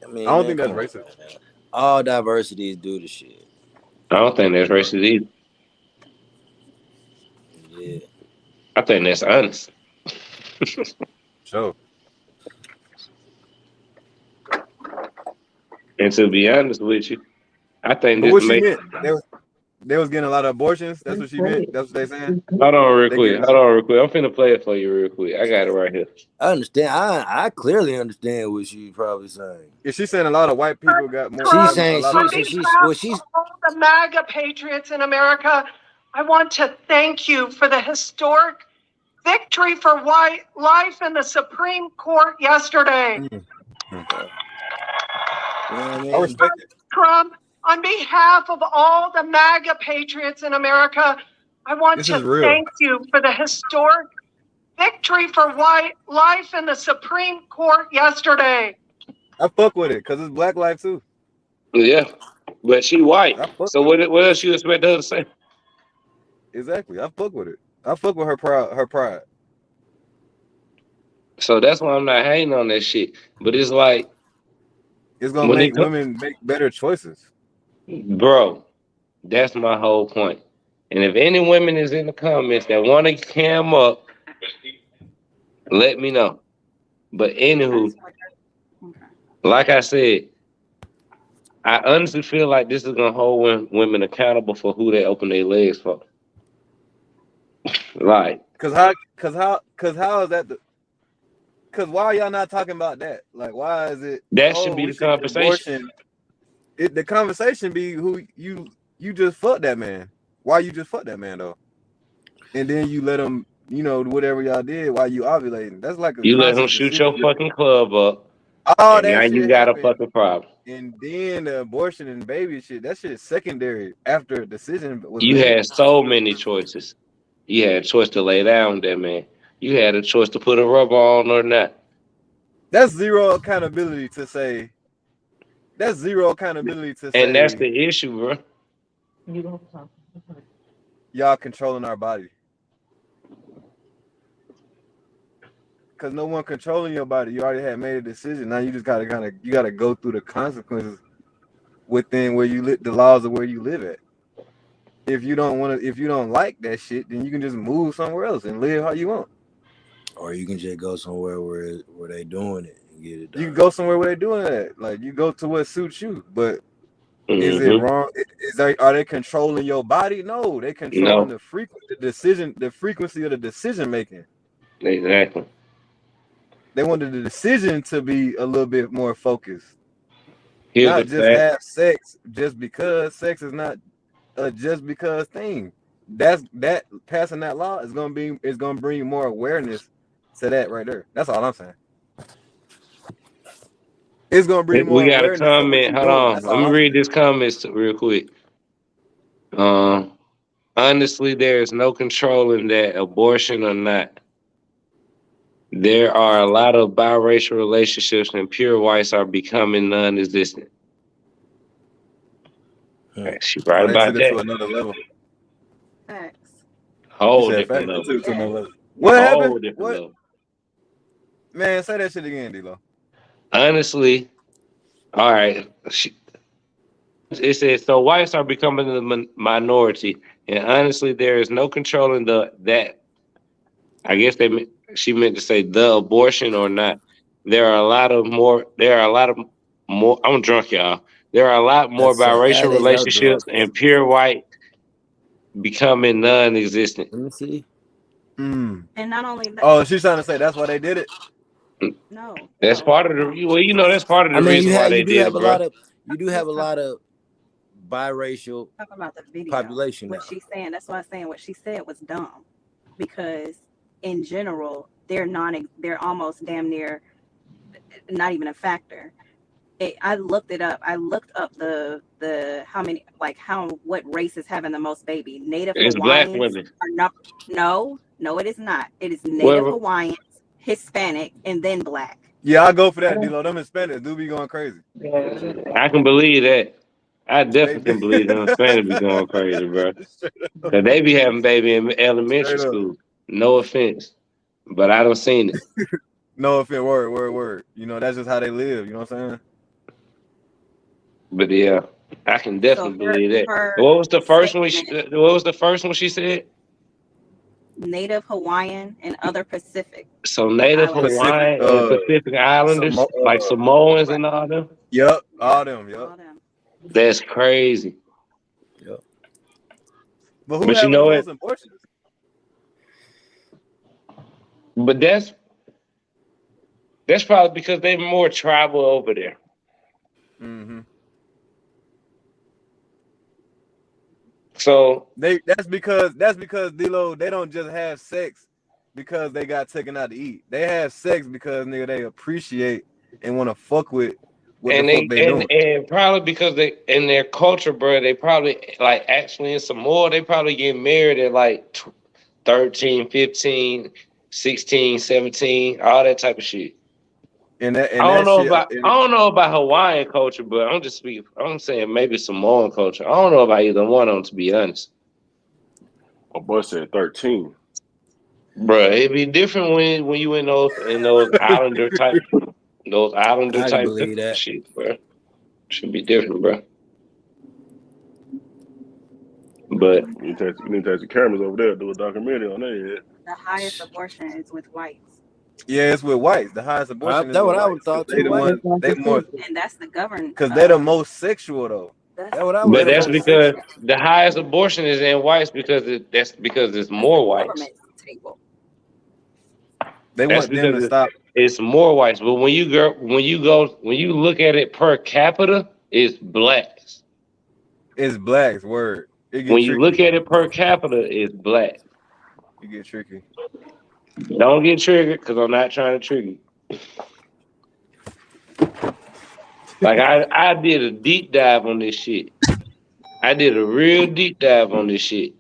mean, I don't think that's racist. All diversity is due to shit. I don't think that's racist either. Yeah. I think that's honest. Sure. And to be honest with you, I think But what this she makes... meant, they was getting a lot of abortions. That's what she meant. That's what they saying. Hold on real quick. I'm finna play it for you real quick. I got it right here. I understand. I clearly understand what she's probably saying. Is she saying a lot of white people got more? She's saying all the MAGA patriots in America, I want to thank you for the historic victory for white life in the Supreme Court yesterday. I respect it. Trump, on behalf of all the MAGA patriots in America, I want to thank you for the historic victory for white life in the Supreme Court yesterday. I fuck with it because it's black life too. Yeah, but she white. So what else you expect her to say? Exactly. I fuck with it. I fuck with her pride. So that's why I'm not hating on that shit. But it's like it's gonna make women make better choices. Bro, that's my whole point. And if any women is in the comments that want to cam up, let me know. But anywho, like I said, I honestly feel like this is gonna hold women accountable for who they open their legs for. Like, cause how is that cause why are y'all not talking about that? Like, why is it that should be the conversation? The conversation be who you just fucked that man. Why you just fucked that man though? And then you let him, whatever y'all did while you ovulating. That's like you let him shoot your fucking club up. Oh, and now you got a fucking problem. And then the abortion and baby shit, that shit is secondary after a decision was you made. Had so many choices. You had a choice to lay down with that man. You had a choice to put a rubber on or not. That's zero accountability to say. That's zero accountability to say. And that's the issue, bro. Y'all controlling our body. Because no one controlling your body. You already had made a decision. Now you just gotta go through the consequences within where you live, the laws of where you live at. If you don't like that shit, then you can just move somewhere else and live how you want. Or you can just go somewhere where they doing it and get it You done. can go somewhere where they're doing that. Like you go to what suits you. But is it wrong? Are they controlling your body? No, they controlling No, the frequency of the decision making. exactly. They wanted the decision to be a little bit more focused, Here's the not just fact. have sex just because. Sex is not a just because thing. That passing that law is gonna bring more awareness to that right there. That's all I'm saying. It's gonna bring more We got a awareness to what comment. you're Hold doing. on. That's Let all me I'm read saying. this comment real quick. Honestly, there is no controlling that, abortion or not. There are a lot of biracial relationships, and pure whites are becoming non-existent. She right Oh, they about took it to that. another level. Facts. You Whole said different fact. They level. took it to Yes. another level. What happened? Whole different What? level. Man, say that shit again, D-Lo. Honestly, all right. It says so. Whites are becoming the minority, and honestly, there is no controlling that. I guess she meant to say the abortion or not. There are a lot of more. There are a lot of more. I'm drunk, y'all. There are a lot more That's biracial Alex. That was relationships, drunk. and pure white becoming non-existent. Let me see. And not only that. Oh, she's trying to say that's why they did it. No. That's part of the. Well, that's part of I the mean, reason why you they do did have it, a bro. lot of biracial Talking about the video. population now. What she's saying, that's why I'm saying what she said was dumb. Because in general, they're almost damn near not even a factor. I looked it up. I looked up the what race is having the most baby. Native It's black Hawaiians women. are not. No, it is not. It is Native Well, Hawaiians, Hispanic, and then black. Yeah, I go for that, D-Lo. Them Hispanics do be going crazy. I can believe that. I They definitely do. can believe them Hispanics be going crazy, bro. Straight up. Cause they be having baby in elementary Straight up. school. No offense, but I don't seen it. No offense, word. You know, that's just how they live. You know what I'm saying? But yeah, I can So definitely believe that. her What was the first one? statement, What was the first one she said? Native Hawaiian and other Pacific So Native Islanders. Hawaiian and Pacific Islanders, like Samoans and all them. Yep, all them. Yep. That's crazy. Yep. But who But you having the know most what? abortions? But that's probably because they're more tribal over there. Mm-hmm. So That's because D-Lo, they don't just have sex because they got taken out to eat. They have sex because nigga they appreciate and want to fuck with what and the fuck they doing. and probably because they in their culture, bro, they probably like actually in some more, they probably get married at like 13, 15, 16, 17, all that type of shit. And that I don't know shit. about Hawaiian culture, but I'm saying maybe Samoan culture. I don't know about either one of them, to be honest. My boy said 13. Bro, it'd be different when you in those islander type I can believe that. shit, bro. Should be different, bro. But you need to take the cameras over there, do a documentary on that. The highest abortion is with whites. Yeah, it's with whites. The highest abortion is That's with what I would whites. thought They too. the one. They more And that's the government. because they're the most sexual though. That's what I would But that's think. because the highest abortion is in whites because it's more whites. Table. They That's want them because to stop. it's more whites. But when you look at it per capita, it's blacks. It's blacks. Word. It get When you tricky. look at it per capita, it's black. You get tricky. Don't get triggered because I'm not trying to trigger you. Like I did a deep dive on this shit. I did a real deep dive on this shit.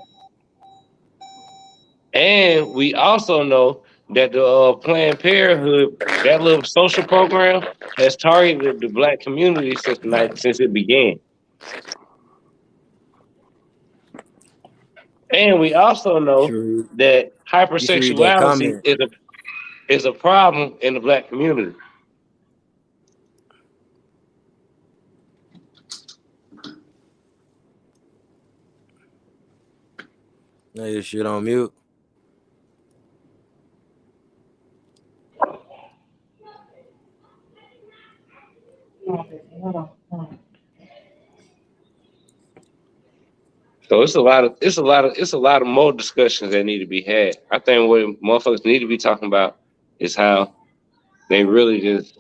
And we also know that the Planned Parenthood, that little social program, has targeted the black community since it began. And we also know that You should read that hypersexuality comment. is a problem in the black community. No, your shit on mute. So it's a lot of more discussions that need to be had. I think what motherfuckers need to be talking about is how they really just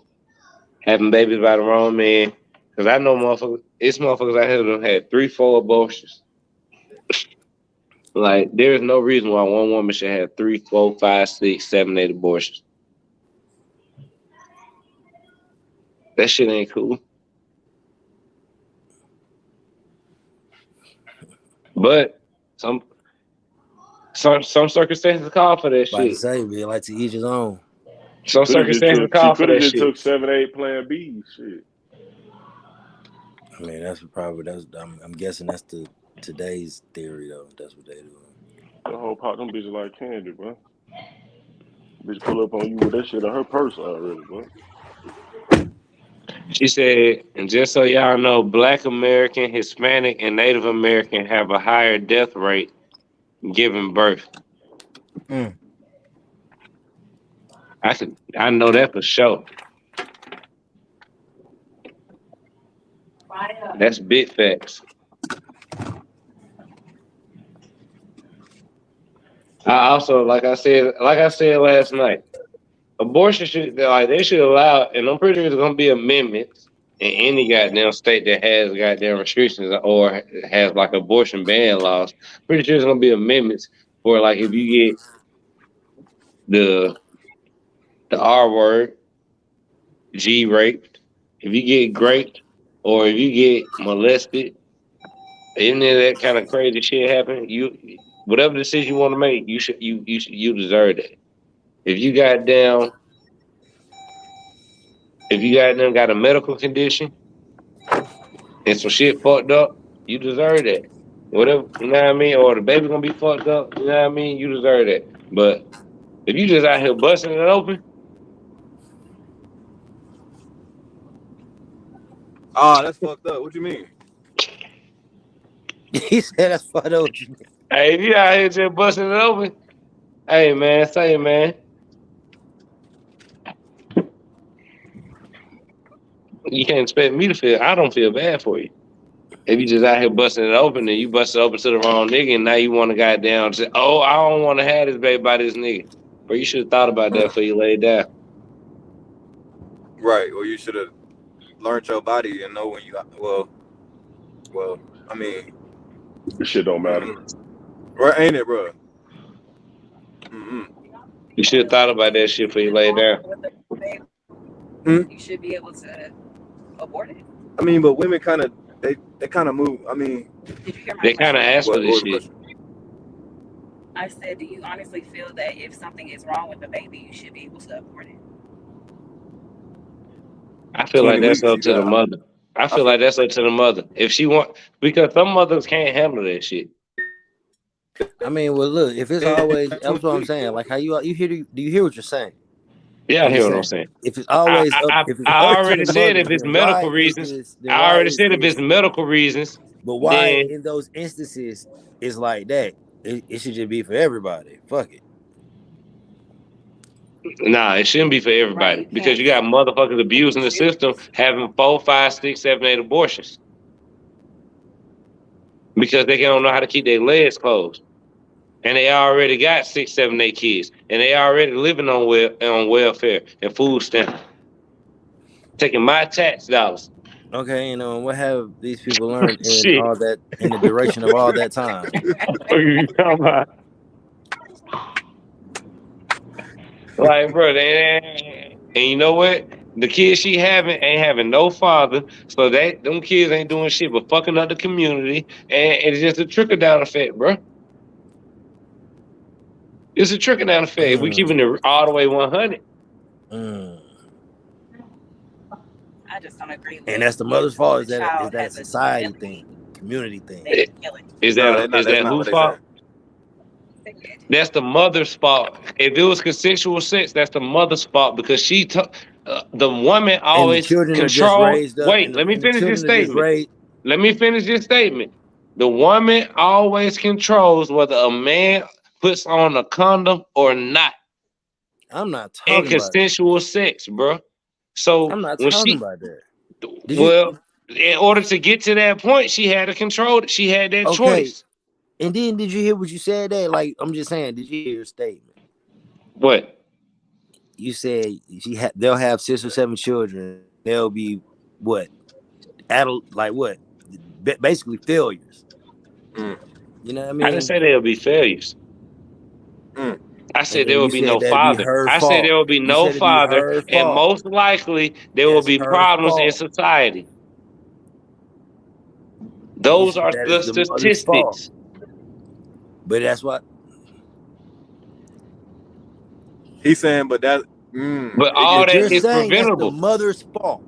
having babies by the wrong man. Cause I know motherfuckers out here that had 3-4 abortions. Like there is no reason why one woman should have 3, 4, 5, 6, 7, 8 abortions. That shit ain't cool. But some circumstances call for that About to shit. say, man, like to each his own. Some circumstances call for that just shit. took 7, 8 Plan B shit. I mean, that's probably I'm guessing that's today's theory though. That's what they do. The whole pop them bitches like candy, bro. Bitch pull up on you with that shit on her purse already, bro. She said, and just so y'all know, Black American, Hispanic, and Native American have a higher death rate giving birth. I know that for sure. That's big facts. I also, like I said last night, abortion they should allow, and I'm pretty sure there's gonna be amendments in any goddamn state that has goddamn restrictions or has like abortion ban laws. Pretty sure there's gonna be amendments for like if you get the R word, G raped, if you get raped, or if you get molested, any of that kind of crazy shit happen, whatever decision you want to make, you deserve that. If you got a medical condition and some shit fucked up, you deserve that. Whatever, you know what I mean? Or the baby gonna be fucked up, you know what I mean? You deserve that. But if you just out here busting it open, oh, that's fucked up. What you mean? He said that's fucked up. What you mean? Hey, if you out here just busting it open, hey man, say it, man. You can't expect me to feel. I don't feel bad for you. If you just out here busting it open and you bust it open to the wrong nigga and now you want to goddamn say, oh, I don't want to have this baby by this nigga. But you should have thought about that before you laid down. Right, or you should have learned your body and know when you well, I mean, this shit don't matter. Right, ain't it, bro? You should have thought about that shit before you laid down. You should be able to abort it. I mean, but women kind of they kind of move. I mean, Did you hear my they kind of question? ask for this shit. I said, do you honestly feel that if something is wrong with the baby, you should be able to abort it? I feel like that's up to the mother. I feel like that's up to the mother. If she want, because some mothers can't handle that shit. I mean, well, look, if it's always, that's what I'm saying. Like how you hear? Do you hear what you're saying? Yeah, I hear what I'm saying. If it's always I already said if it's medical reasons. I already said if it's medical reasons. But why in those instances is like that? It should just be for everybody. Fuck it. Nah, it shouldn't be for everybody because you got motherfuckers abusing the system, having 4, 5, 6, 7, 8 abortions because they don't know how to keep their legs closed, and they already got 6, 7, 8 kids, and they already living on welfare and food stamps, taking my tax dollars. Okay, what have these people learned in all that in the duration of all that time? What are you talking about? Like, bro, and you know what? The kids she ain't having no father, so them kids ain't doing shit but fucking up the community, and it's just a trickle down effect, bro. It's a trickle down effect. We keeping it all the way 100. I just don't agree with And that's the mother's fault. Is that a society thing, community thing? Is that whose fault? That's the mother's fault. If it was consensual sex, that's the mother's fault because she took the woman always control. Wait, let me finish this statement. Let me finish this statement. The woman always controls whether a man puts on a condom or not. I'm not talking in consensual sex, bro. So I'm not when talking about that. Well, in order to get to that point, she had to control it. She had that choice. And then did you hear what you said there? Like, I'm just saying, did you hear your statement? What? You said they'll have 6 or 7 children. They'll be what? Basically failures. You know what I mean? I didn't say they'll be failures. I said there will be no father. I said there will be no father, and most likely there will be problems in society. Those are the statistics. But that's what he's saying. But that, but all that is preventable. That's the mother's fault.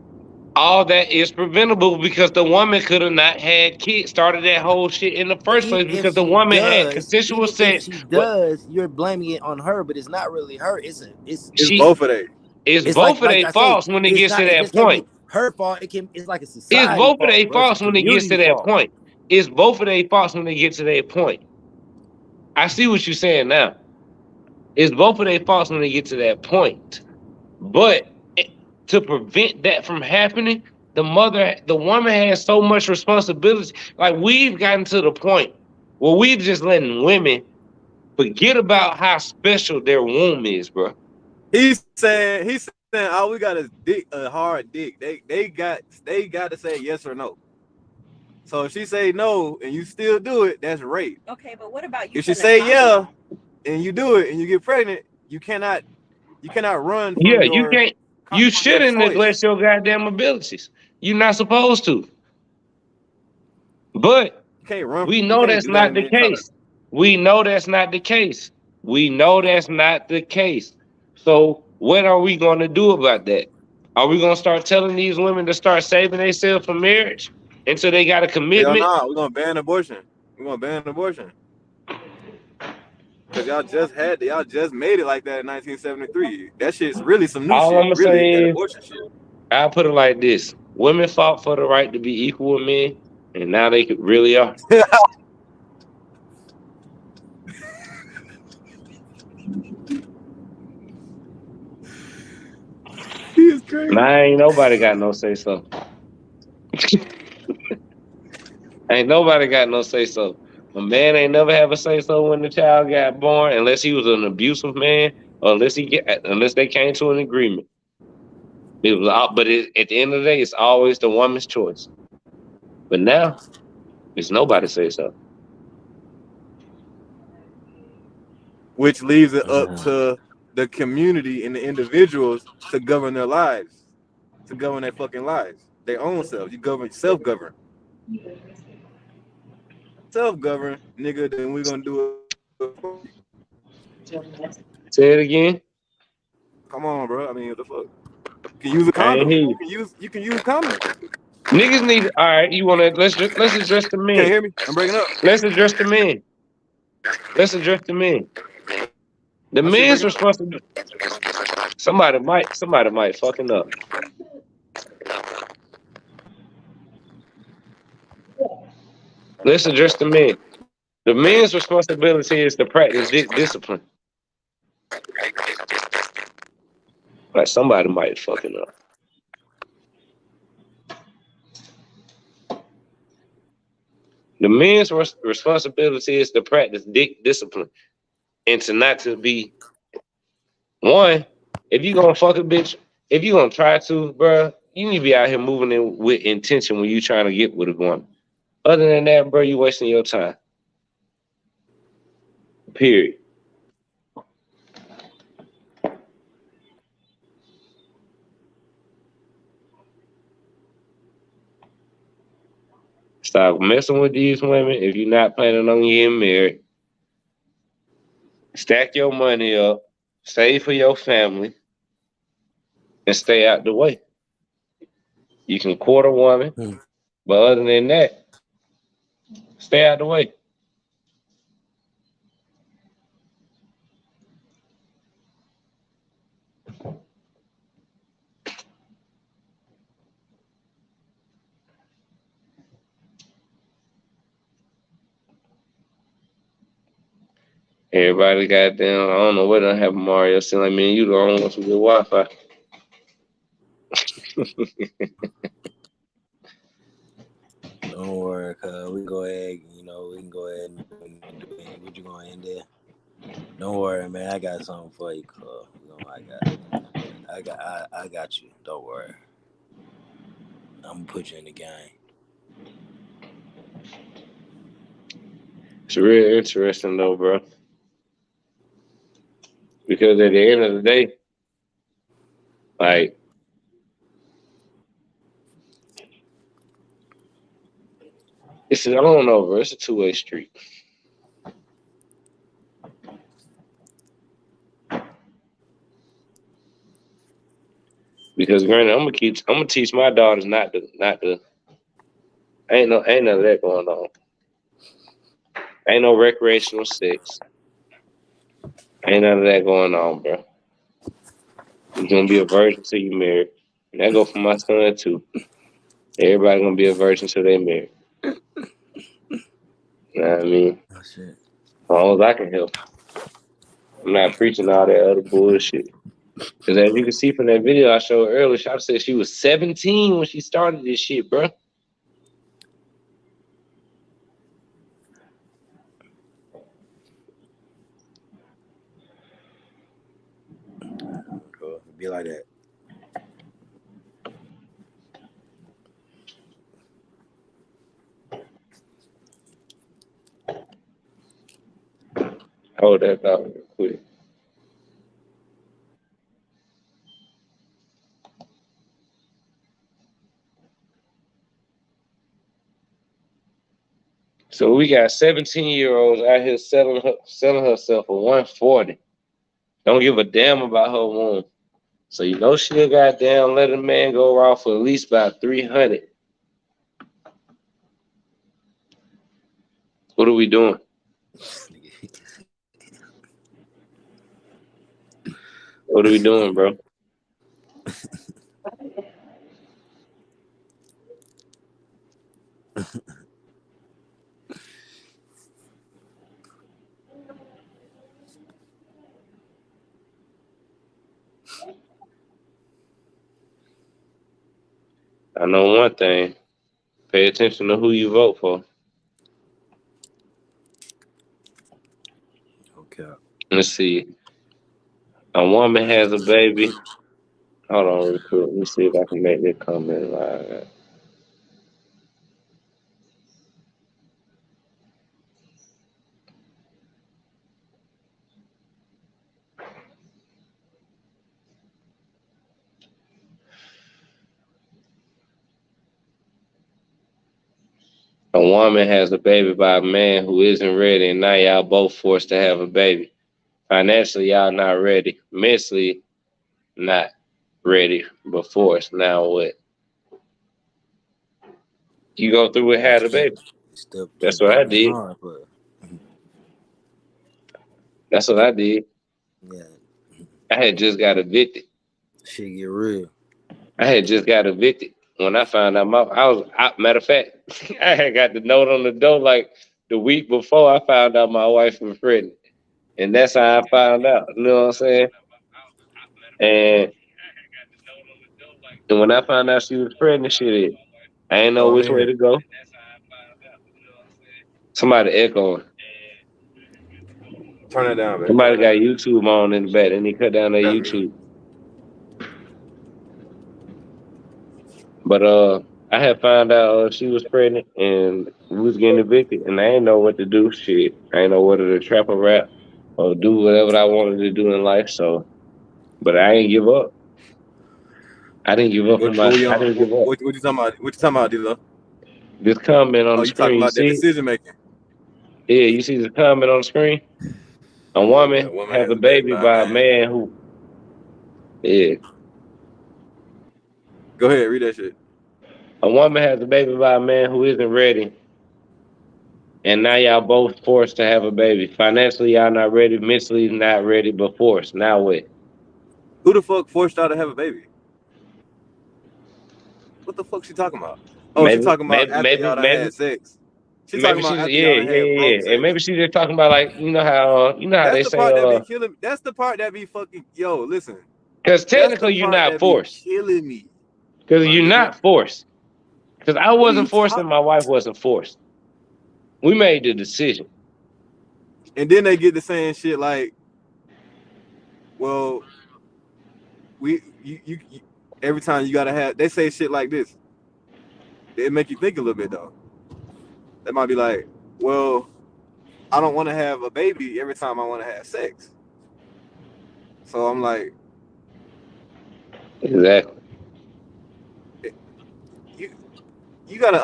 All that is preventable because the woman could have not had kids, started that whole shit in the first place because the woman had consensual sex. If she does, you're blaming it on her, but it's not really her. It's both of them. It's both of their faults when it gets to that point. Her fault. It's like a society. It's both of their faults when it gets to that point. It's both of their faults when they get to that point. I see what you're saying now. It's both of their faults when they get to that point. But to prevent that from happening, the woman has so much responsibility. Like, we've gotten to the point where we've just letting women forget about how special their womb is, bro. He's saying, all we got is a hard dick. They got to say yes or no. So if she say no and you still do it, that's rape. Okay, but what about you? If she say yeah and you do it and you get pregnant, you cannot run from you can't. You shouldn't neglect your goddamn abilities. You're not supposed to. But we know that's not the case. We know that's not the case. We know that's not the case. So what are we going to do about that? Are we going to start telling these women to start saving themselves for marriage until they got a commitment? Hell no, we're going to ban abortion. We're going to ban abortion. Because y'all just made it like that in 1973. That shit's really some new All shit. I'm gonna say that is, abortion shit. I'll put it like this. Women fought for the right to be equal with men, and now they really are. He is crazy. Now ain't nobody got no say so. Ain't nobody got no say so. A man ain't never have a say so when the child got born, unless he was an abusive man, or unless they came to an agreement. It was, but at the end of the day, it's always the woman's choice. But now, it's nobody say so. Which leaves it up to the community and the individuals to govern their lives, to govern their fucking lives, their own selves. You self-govern. Self-govern, nigga, then we're gonna do it. Say it again. Come on, bro. I mean, what the fuck? You can use a condom. You can use condoms. Niggas need. All right, you want to? Let's address the men. Can't hear me? I'm breaking up. Let's address the men. Let's address the men. The men's responsibility. Somebody might fucking up. Let's address the men. The men's responsibility is to practice discipline. Like, somebody might fucking up. The men's responsibility is to practice discipline and to be one. If you gonna fuck a bitch, if you gonna try to, bro, you need to be out here moving in with intention when you trying to get with a woman. Other than that, bro, you wasting your time. Period. Stop messing with these women if you're not planning on getting married. Stack your money up, save for your family, and stay out the way. You can court a woman, but other than that, stay out the way. Everybody got down. I don't know what done happened, Mario. Seem like me and you the only ones with good Wi-Fi. Don't worry, cuz we can go ahead, we can go ahead and do it. What you gonna end there? Don't worry, man. I got something for you, cuz. I got you. Don't worry. I'm gonna put you in the game. It's real interesting though, bro. Because at the end of the day, like, I don't know, bro. It's a two-way street. Because granted, I'm gonna teach my daughters not to. Ain't none of that going on. Ain't no recreational sex. Ain't none of that going on, bro. You're gonna be a virgin till you married. And that go for my son too. Everybody gonna be a virgin till they married. You know what I mean? That's it. As long as I can help. I'm not preaching all that other bullshit. Because as you can see from that video I showed earlier, Shop said she was 17 when she started this shit, bro. Cool. Be like that. Hold that thought real quick. So we got 17-year-olds out here selling herself for $140. Don't give a damn about her womb. So she'll goddamn let a man go raw for at least about $300. What are we doing? What are we doing, bro? I know one thing. Pay attention to who you vote for. Okay. Let's see. A woman has a baby. Hold on, real quick. Let me see if I can make this comment live. A woman has a baby by a man who isn't ready, and now y'all both forced to have a baby. Financially, y'all not ready. Mentally, not ready, but forced. Now what? You go through and have a baby. That's what I did. That's what I did. Yeah. I had just got evicted. Shit get real. I had just got evicted. When I found out matter of fact, I had got the note on the door like the week before I found out my wife was pregnant. And that's how I found out. You know what I'm saying? And when I found out she was pregnant, shit, I ain't know which way to go. Somebody echoing. Turn it down, man. Somebody got YouTube on in the back, and they cut down their That's YouTube. But I had found out she was pregnant and we was getting evicted, and I ain't know what to do. Shit, I ain't know whether to trap or rap or do whatever I wanted to do in life. So, but I ain't give up. I didn't give up on my. I didn't give up. What you talking about? What you talking about, D-Lo? This comment on the you talking screen. about that decision making? Yeah, you see the comment on the screen. A woman has a baby by a man who. Yeah. Go ahead, read that shit. A woman has a baby by a man who isn't ready. And now y'all both forced to have a baby. Financially, y'all not ready. Mentally, not ready, but forced. Now what? Who the fuck forced y'all to have a baby? What the fuck she talking about? Oh, she talking about after y'all done had sex. She talking about after y'all done had broke sex. And maybe she's just talking about like how That's they the say part that be killing. That's the part that be fucking. Yo, listen. Because technically you're not forced. Killing me. Because you're not forced. Because I wasn't forced and my wife wasn't forced. We made the decision. And then they get to saying shit like, well, you every time you gotta have, they say shit like this. It make you think a little bit though. They might be like, well, I don't want to have a baby every time I want to have sex. So I'm like, exactly. You got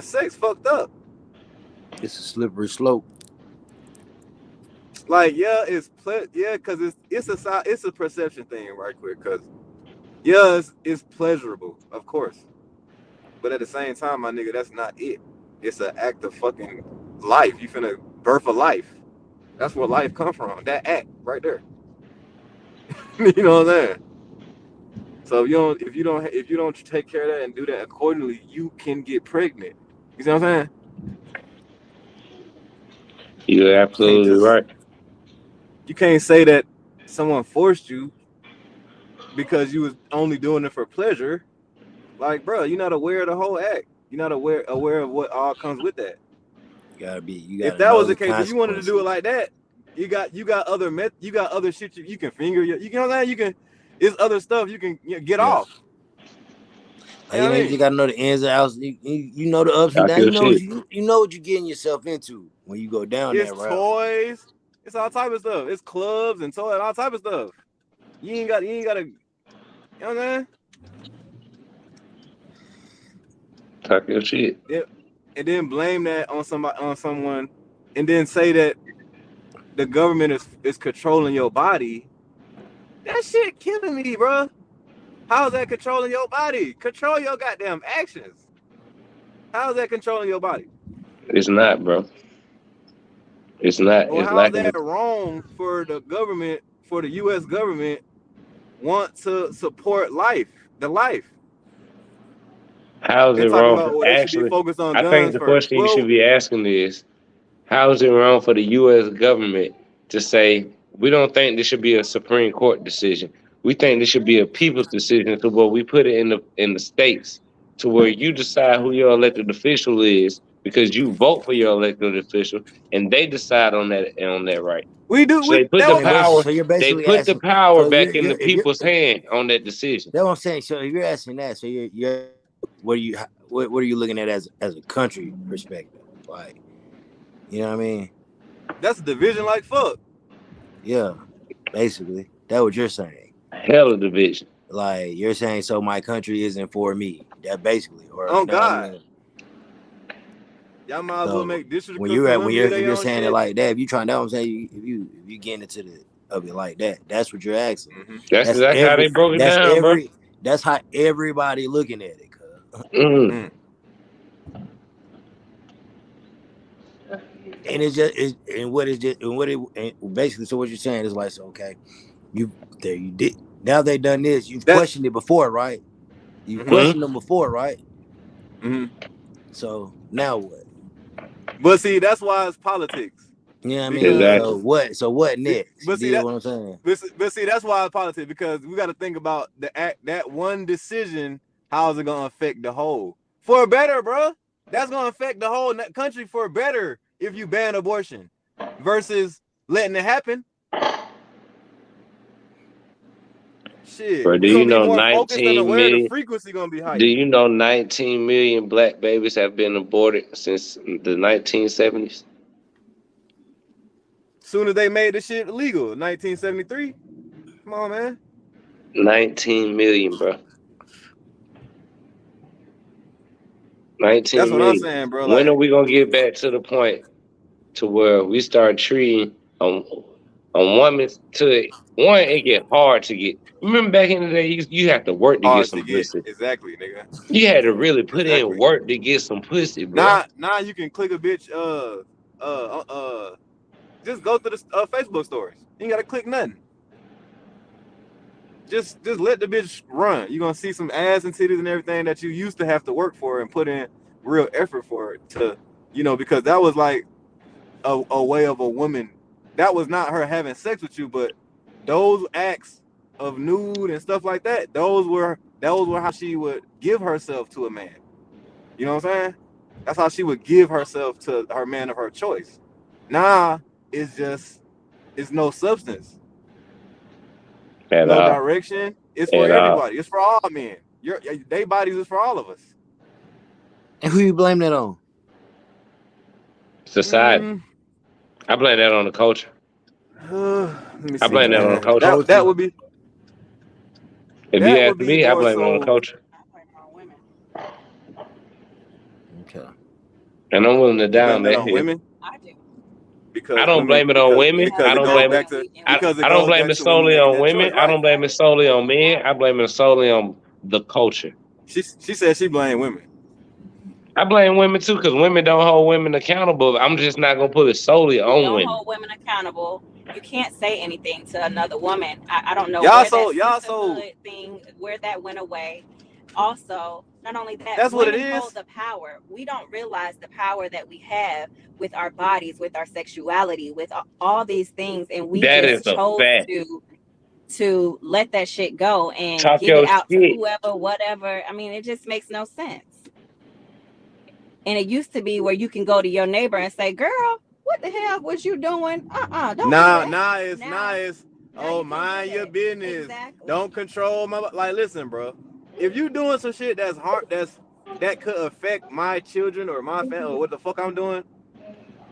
sex fucked up. It's a slippery slope. Like, yeah, because it's a perception thing, right quick. Because it's pleasurable, of course, but at the same time, my nigga, that's not it. It's an act of fucking life. You finna birth a life. That's where life come from. That act right there. You know what I'm saying? So if you don't take care of that and do that accordingly, you can get pregnant. You see what I'm saying? You're absolutely right. You can't say that someone forced you because you was only doing it for pleasure. Like, bro, you're not aware of the whole act. You're not aware of what all comes with that. You gotta if that was the case, if you wanted to do it like that, you got other shit you can finger. You know what I'm saying? It's other stuff you can get off. You just gotta know the ins and outs. You know the ups and downs. You know what you're getting yourself into when you go down that route. It's toys. It's all type of stuff. It's clubs and toys, all type of stuff. You ain't gotta. You know what I'm saying? Talk your shit. Yeah. And then blame that on someone, and then say that the government is controlling your body. That shit killing me, bro. How's that controlling your body? Control your goddamn actions. How's that controlling your body? It's not, bro. It's not. Or it's how's that wrong for the government, for the U.S. government, want to support life, the life? How's it wrong? Actually, focused on I think the question you should be asking is, how is it wrong for the U.S. government to say, we don't think this should be a Supreme Court decision. We think this should be a people's decision, to where we put it in the states, to where you decide who your elected official is because you vote for your elected official, and they decide on that right. We do. So they put the power. So you're basically they put the power back in the if you're- people's hand on that decision. That's what I'm saying. So if you're asking that, so you're what are you looking at as a country perspective? Like, you know what I mean? That's a division like fuck. Yeah, basically. That's what you're saying. Hell of division. Like, you're saying, so my country isn't for me. That basically. Or, oh, you know God. what I mean? Y'all might as well make District when of you're Columbia if you're saying shit. it like that, if you trying to, I'm saying, if you get into of it like that, that's what you're asking. Mm-hmm. That's how they broke it down, bro. That's how everybody looking at it. And it's just basically, so what you're saying is like, so okay, you did, now they done this, you've questioned it before, right? You've questioned them before, right? Mm-hmm. So now what? But see, that's why it's politics. Yeah, you know I mean, exactly. So what next? But see, what I'm saying. But see, that's why it's politics, because we got to think about that one decision. How's it gonna affect the whole? For better, bro. That's gonna affect the whole country for better if you ban abortion versus letting it happen. Shit, bro, do you know 19 million? The frequency gonna be higher. Do you know 19 million black babies have been aborted since the 1970s? Soon as they made this shit illegal, 1973. Come on, man. 19 million, bro. 19 That's what million. I'm saying, bro. When are we gonna get back to the point to where we start treating a woman to one? It get hard to get. Remember back in the day, you have to work to get some pussy. Exactly, nigga. You had to really put in work to get some pussy, bro. Now you can click a bitch. Just go to the Facebook stories. You ain't gotta click nothing. Just let the bitch run. You're gonna see some ass and titties and everything that you used to have to work for and put in real effort for it to, because that was like a way of a woman. That was not her having sex with you, but those acts of nude and stuff like that, those were that was how she would give herself to a man. You know what I'm saying? That's how she would give herself to her man of her choice. Now it's no substance, no direction. It's for everybody. It's for all men. They bodies is for all of us. And who you blame that on? Society. I blame that on the culture. Let me I see, blame that on the man. culture. That would be. If you ask me, I blame it on the culture. Okay. And I'm willing to You blame down that that on hill. women? I do. Because I don't blame it on women. I don't blame it. Because it I don't goes blame back it to women solely making on that women. choice, I right? don't blame it solely on men. I blame it solely on the culture. She said she blamed women. I blame women too, because women don't hold women accountable. I'm just not gonna put it solely on Don't women. hold women accountable. You can't say anything to another woman. I don't know Y'all where so- that y'all sisterhood thing, where that went away. Also, not only that, That's what it women is. hold the power. We don't realize the power that we have with our bodies, with our sexuality, with all these things, and we That just is a chose fact. to let that shit go and Talk give it your out to shit. whoever, whatever. I mean, it just makes no sense. And it used to be where you can go to your neighbor and say, "Girl, what the hell was you doing? Don't do that." Now it's oh, mind your business. Exactly. Don't control my like. Listen, bro. If you doing some shit that could affect my children or my family or what the fuck I'm doing,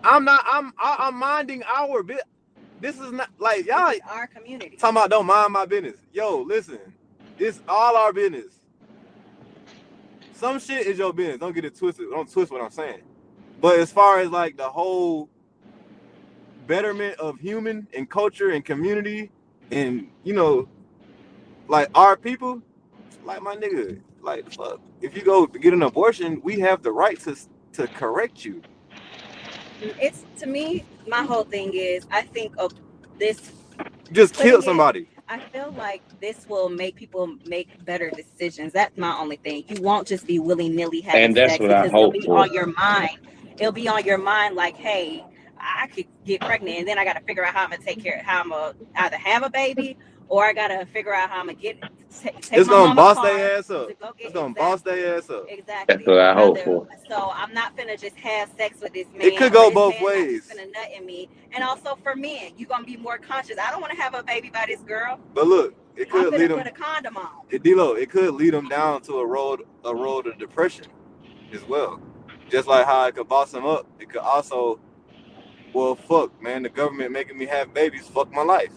I'm minding our bit. This is not like y'all our community. Talking about don't mind my business. Yo, listen, it's all our business. Some shit is your business. Don't get it twisted. Don't twist what I'm saying. But as far as like the whole betterment of human and culture and community and like our people, like my nigga, like fuck. If you go to get an abortion, we have the right to correct you. It's, to me, my whole thing is, I think of this. Just kill somebody. I feel like this will make people make better decisions. That's my only thing. You won't just be willy-nilly having And that's sex what I because it'll hope be for. on your mind. It'll be on your mind like, hey, I could get pregnant and then I got to figure out how I'm going to take care, how I'm going to either have a baby or I got to figure out how I'm going to get It's gonna boss their ass up. It's gonna boss their ass up. Exactly. That's what I hope for. So I'm not finna just have sex with this man. It could go both ways. Not just finna nut in me. And also for men, you're gonna be more conscious. I don't want to have a baby by this girl. But look, it could I'm lead finna them. put a condom on. It could lead them down to a road of depression as well. Just like how it could boss them up, it could also, well, fuck, man, the government making me have babies, fuck my life.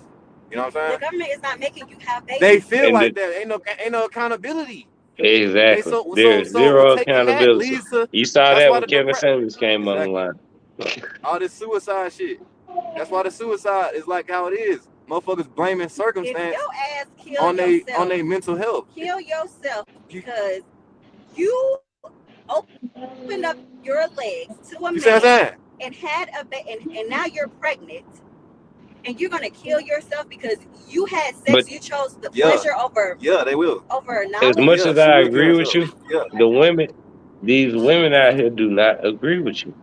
You know what I'm saying? The government is not making you have babies. They feel like that. Ain't no accountability. Exactly. So There's zero taking that accountability. leads to. You saw That's that why when the Kevin Samuels came on the line. all this suicide shit. That's why the suicide is like how it is. Motherfuckers blaming circumstance If your ass kill on yourself, they mental health. kill yourself because you opened up your legs to a You see what I'm man saying? and had and now you're pregnant. And you're gonna kill yourself because you had sex. But you chose the pleasure over. Yeah, they will. Over as knowledge. much as I agree with you, Yeah. these women out here do not agree with you.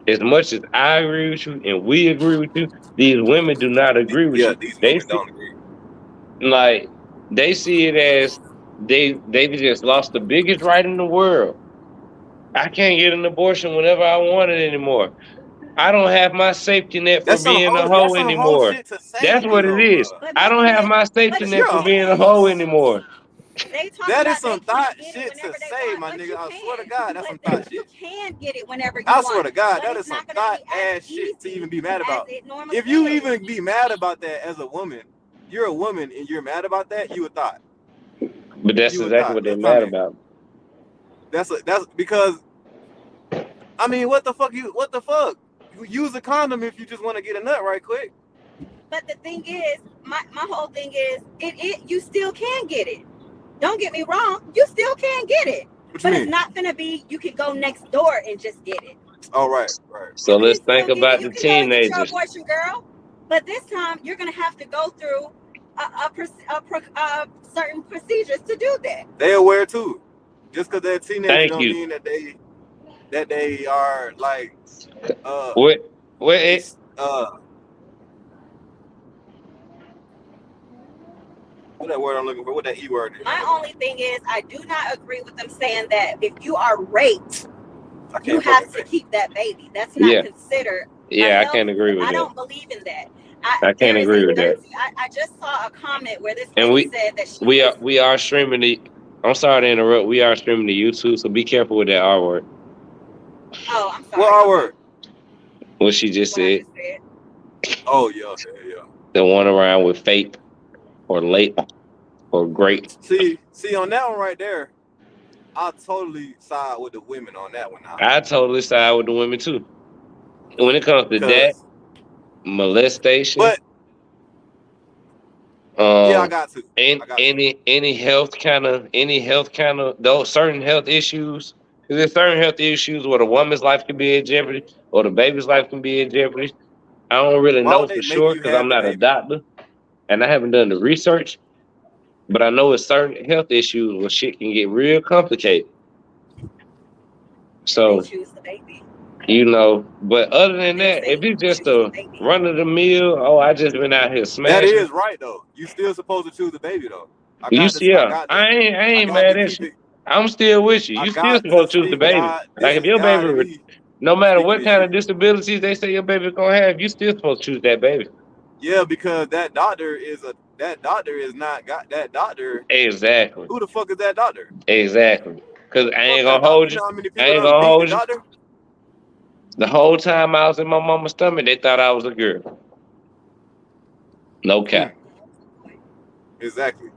As much as I agree with you and we agree with you, these women do not agree with you. These They women see, don't agree. like they see it as they just lost the biggest right in the world. I can't get an abortion whenever I want it anymore. I don't have my safety net for That's some being a whole hoe anymore. shit to say. That's what it is. I don't have my safety net for being a hoe anymore. That is some thought shit to say, my nigga. I swear to God, that's some thought shit. You can get it whenever you I want. swear to God, that is some thought ass shit to even be mad about. If you even be mad about that as a woman, you're a woman and you're mad about that, you a thought. But that's exactly what they're mad about. That's because I mean, what the fuck? You use a condom if you just want to get a nut right quick. But the thing is, my whole thing is, you still can get it. Don't get me wrong, you still can get it. But it's not gonna be you can go next door and just get it. Oh, right. So let's think about the You can go and get your teenagers. abortion, girl. But this time you're gonna have to go through a certain procedures to do that. They aware too. Just because they're a teenager Thank don't you. mean that they are like What that word I'm looking for? What that E word is? My only thing is, I do not agree with them saying that if you are raped, you have to keep that baby. That's not considered. I can't agree with I that. don't believe in that. I can't agree with that. I just saw a comment where this And lady said that she we are streaming the. I'm sorry to interrupt. We are streaming to YouTube, so be careful with that R word. Oh, I'm sorry. What R word? What she just said. Oh yeah. The one around with fake or late or great. See on that one right there, I totally side with the women on that one now. I totally side with the women too. When it comes to that, molestation. But I got to. Any health kind of those certain health issues. Because there's certain health issues where the woman's life can be in jeopardy or the baby's life can be in jeopardy. I don't really know for sure because I'm not a doctor and I haven't done the research. But I know it's certain health issues where shit can get real complicated. So, but other than that, if it's just a run of the mill, I just been out here smashing. That is right though. You still supposed to choose the baby though. I ain't mad at you. I'm still with you. You still supposed to choose the baby. Like if your baby, no matter what kind of disabilities they say your baby's gonna have, you still supposed to choose that baby. Yeah, because that doctor is not that doctor. Exactly. Who the fuck is that doctor? Exactly. Because I ain't gonna hold you. I ain't gonna hold you. The whole time I was in my mama's stomach, they thought I was a girl. No cap. Exactly.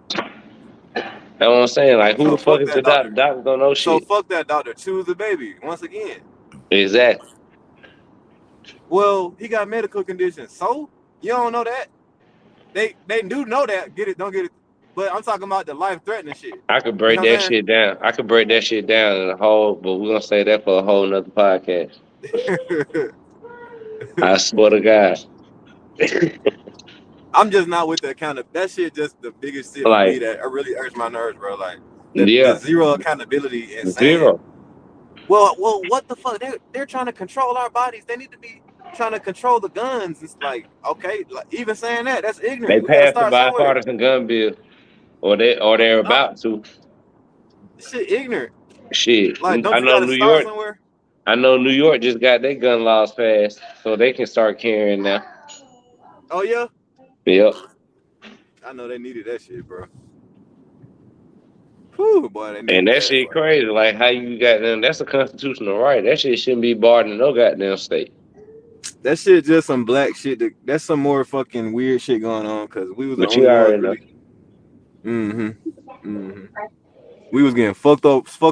That's what I'm saying. Like, who the fuck is the doctor? Doctors don't know shit. So fuck that doctor. Choose the baby once again. Exactly. Well, he got medical conditions. So you don't know that. They do know that. Get it? Don't get it. But I'm talking about the life-threatening shit. I could break that shit down. I could break that shit down in a whole, but we're gonna say that for a whole nother podcast. I swear to God. I'm just not with that kind of that shit. Just the biggest shit for me that really irks my nerves, bro. Like the zero accountability and saying, well, what the fuck? They're trying to control our bodies. They need to be trying to control the guns. It's like, okay, like, even saying that's ignorant. They passed the bipartisan gun bill, or they're about to. Shit, ignorant. Shit, like, don't I you know gotta New start York. Somewhere? I know New York just got their gun laws passed, so they can start carrying now. Oh yeah. Yep. I know they needed that shit, bro. Whew, boy, and that shit crazy. Like how you got them? That's a constitutional right. That shit shouldn't be barred in no goddamn state. That shit just some black shit. That's some more fucking weird shit going on because we was the only ones really. We was getting fucked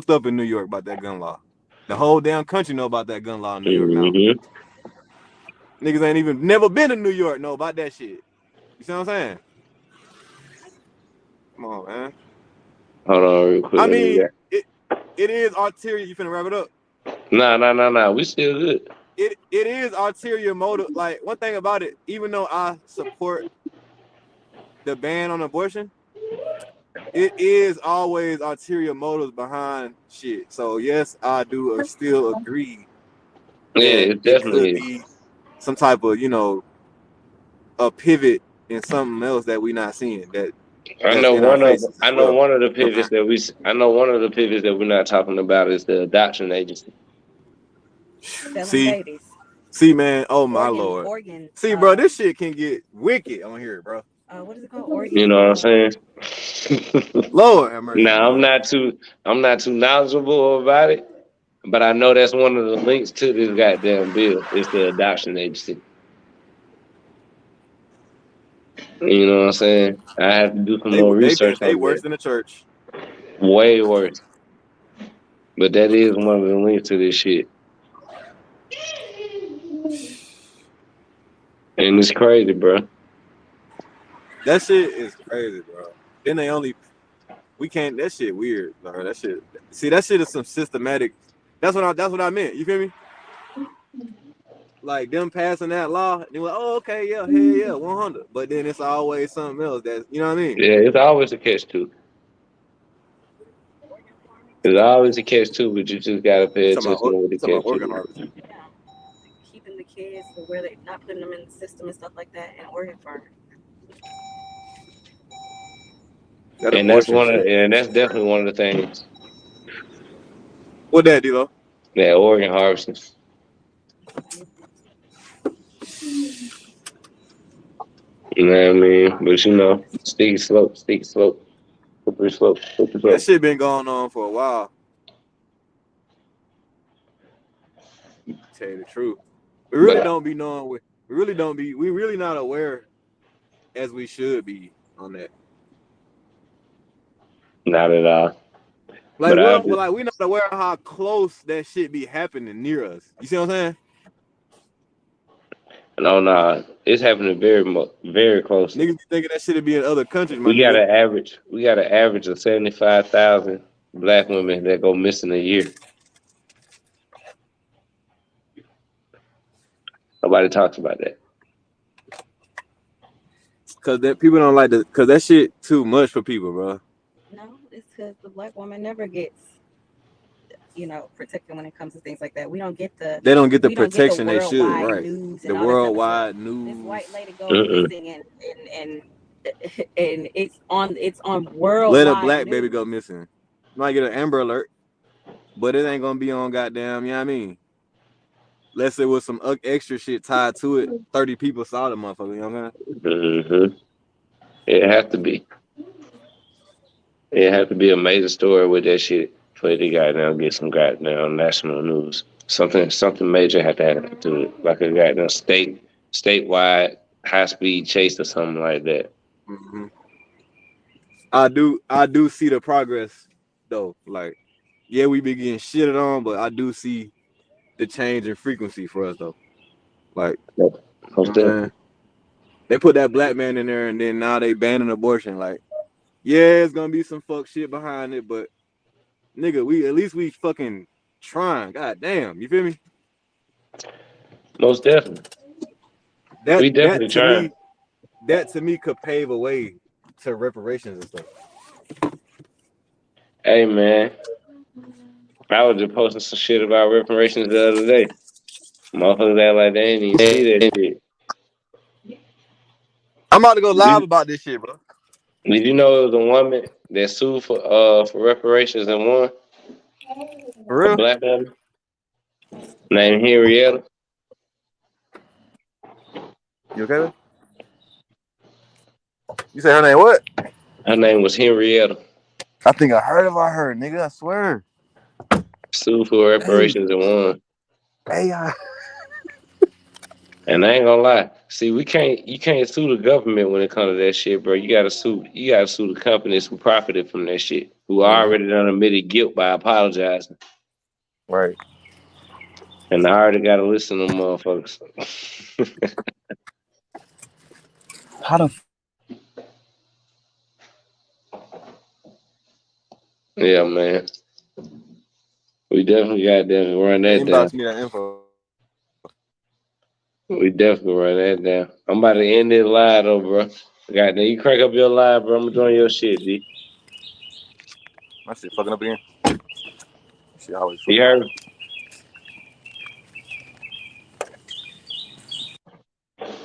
up in New York about that gun law. The whole damn country know about that gun law in New York now. Niggas ain't even never been to New York know about that shit. You see what I'm saying? Come on, man. Hold on real quick. I mean, it is arterial. You finna wrap it up? Nah. We still good. It is ulterior motive. Like, one thing about it, even though I support the ban on abortion, it is always ulterior motives behind shit. So yes, I do still agree. Yeah, it definitely could be some type of, a pivot in something else that we're not seeing. I know one of the pivots that we're not talking about is the adoption agency. See, man. Oh my Lord. See, bro, this shit can get wicked on here, bro. What is it called? You know what I'm saying? Lord have mercy. Now I'm not too knowledgeable about it, but I know that's one of the links to this goddamn bill. It's the adoption agency. You know what I'm saying? I have to do some more research on that. They worse than the church. Way worse. But that is one of the links to this shit. And it's crazy, bro. That shit is crazy, bro. Then we can't. That shit weird, bro. That shit. See, that shit is some systematic. That's what I meant. You feel me? Like them passing that law, they were like, oh, okay, yeah, hell yeah, 100. But then it's always something else that, you know what I mean? Yeah, it's always a catch too. There's always a catch too, but you just gotta pay attention to what the catch is. Keeping the kids to where they're not putting them in the system and stuff like that, and organ farming. And that's that's definitely one of the things. What that, D-Lo? That organ harvesting. You know what I mean? But you know, sticky slope, slippery slope, slippery slope. That shit been going on for a while. Tell you the truth. We really don't be knowing we really not aware as we should be on that. Not at all. Like we're not aware of how close that shit be happening near us. You see what I'm saying? No, nah, it's happening very close. Niggas be thinking that shit be in other countries. We got an average of 75,000 black women that go missing a year. Nobody talks about that. Cause that people don't like cause that shit too much for people, bro. No, it's because the black woman never gets, protected when it comes to things like that. We don't get the. They don't get the protection they should, right? The worldwide news. This white lady goes missing, and it's on worldwide. Let a black news. baby go missing. You might get an Amber Alert, but it ain't gonna be on goddamn. You know what I mean? Unless it was some extra shit tied to it. 30 people saw the motherfucker. You know what I mean? Mm-hmm. It have to be. It have to be a major story with that shit for it to goddamn get some goddamn national news. Something major had to happen to it, like a goddamn statewide high speed chase or something like that. Mm-hmm. I do see the progress though. Like, yeah, we be getting shitted on, but I do see the change in frequency for us though. Like, they put that black man in there, and then now they banning abortion. Like, yeah, it's gonna be some fuck shit behind it, but nigga, we fucking trying. God damn, you feel me? Most definitely. We definitely trying. That to me could pave a way to reparations and stuff. Hey man, I was just posting some shit about reparations the other day. Motherfuckers act like they ain't even see that shit. I'm about to go live about this shit, bro. Did you know it was a woman that sued for reparations and won? For real? A black woman named Henrietta. You okay? You say her name what? Her name was Henrietta. I think I heard of her, nigga. I swear. Sued for reparations and won. Hey, And I ain't gonna lie. See, you can't sue the government when it comes to that shit, bro. You gotta sue the companies who profited from that shit, who already done admitted guilt by apologizing. Right. And I already gotta listen to them motherfuckers. How the Yeah, man. We definitely got to run that down. Inbox me that info. We definitely run that down. I'm about to end this live though, bro. Goddamn, you crank up your live, bro. I'm gonna join your shit, D. My shit fucking up again. Shit always. You heard?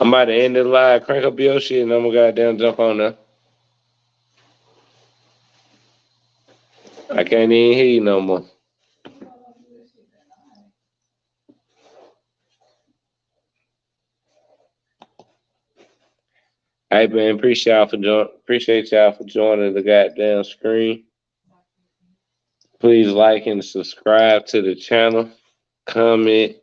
I'm about to end this live. Crank up your shit, and I'm gonna goddamn jump on there. I can't even hear you no more. Hey man, appreciate y'all for joining the goddamn screen. Please like and subscribe to the channel. Comment.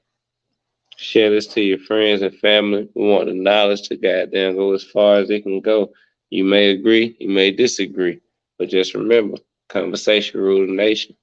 Share this to your friends and family. We want the knowledge to goddamn go as far as it can go. You may agree, you may disagree, but just remember, conversation rule the nation.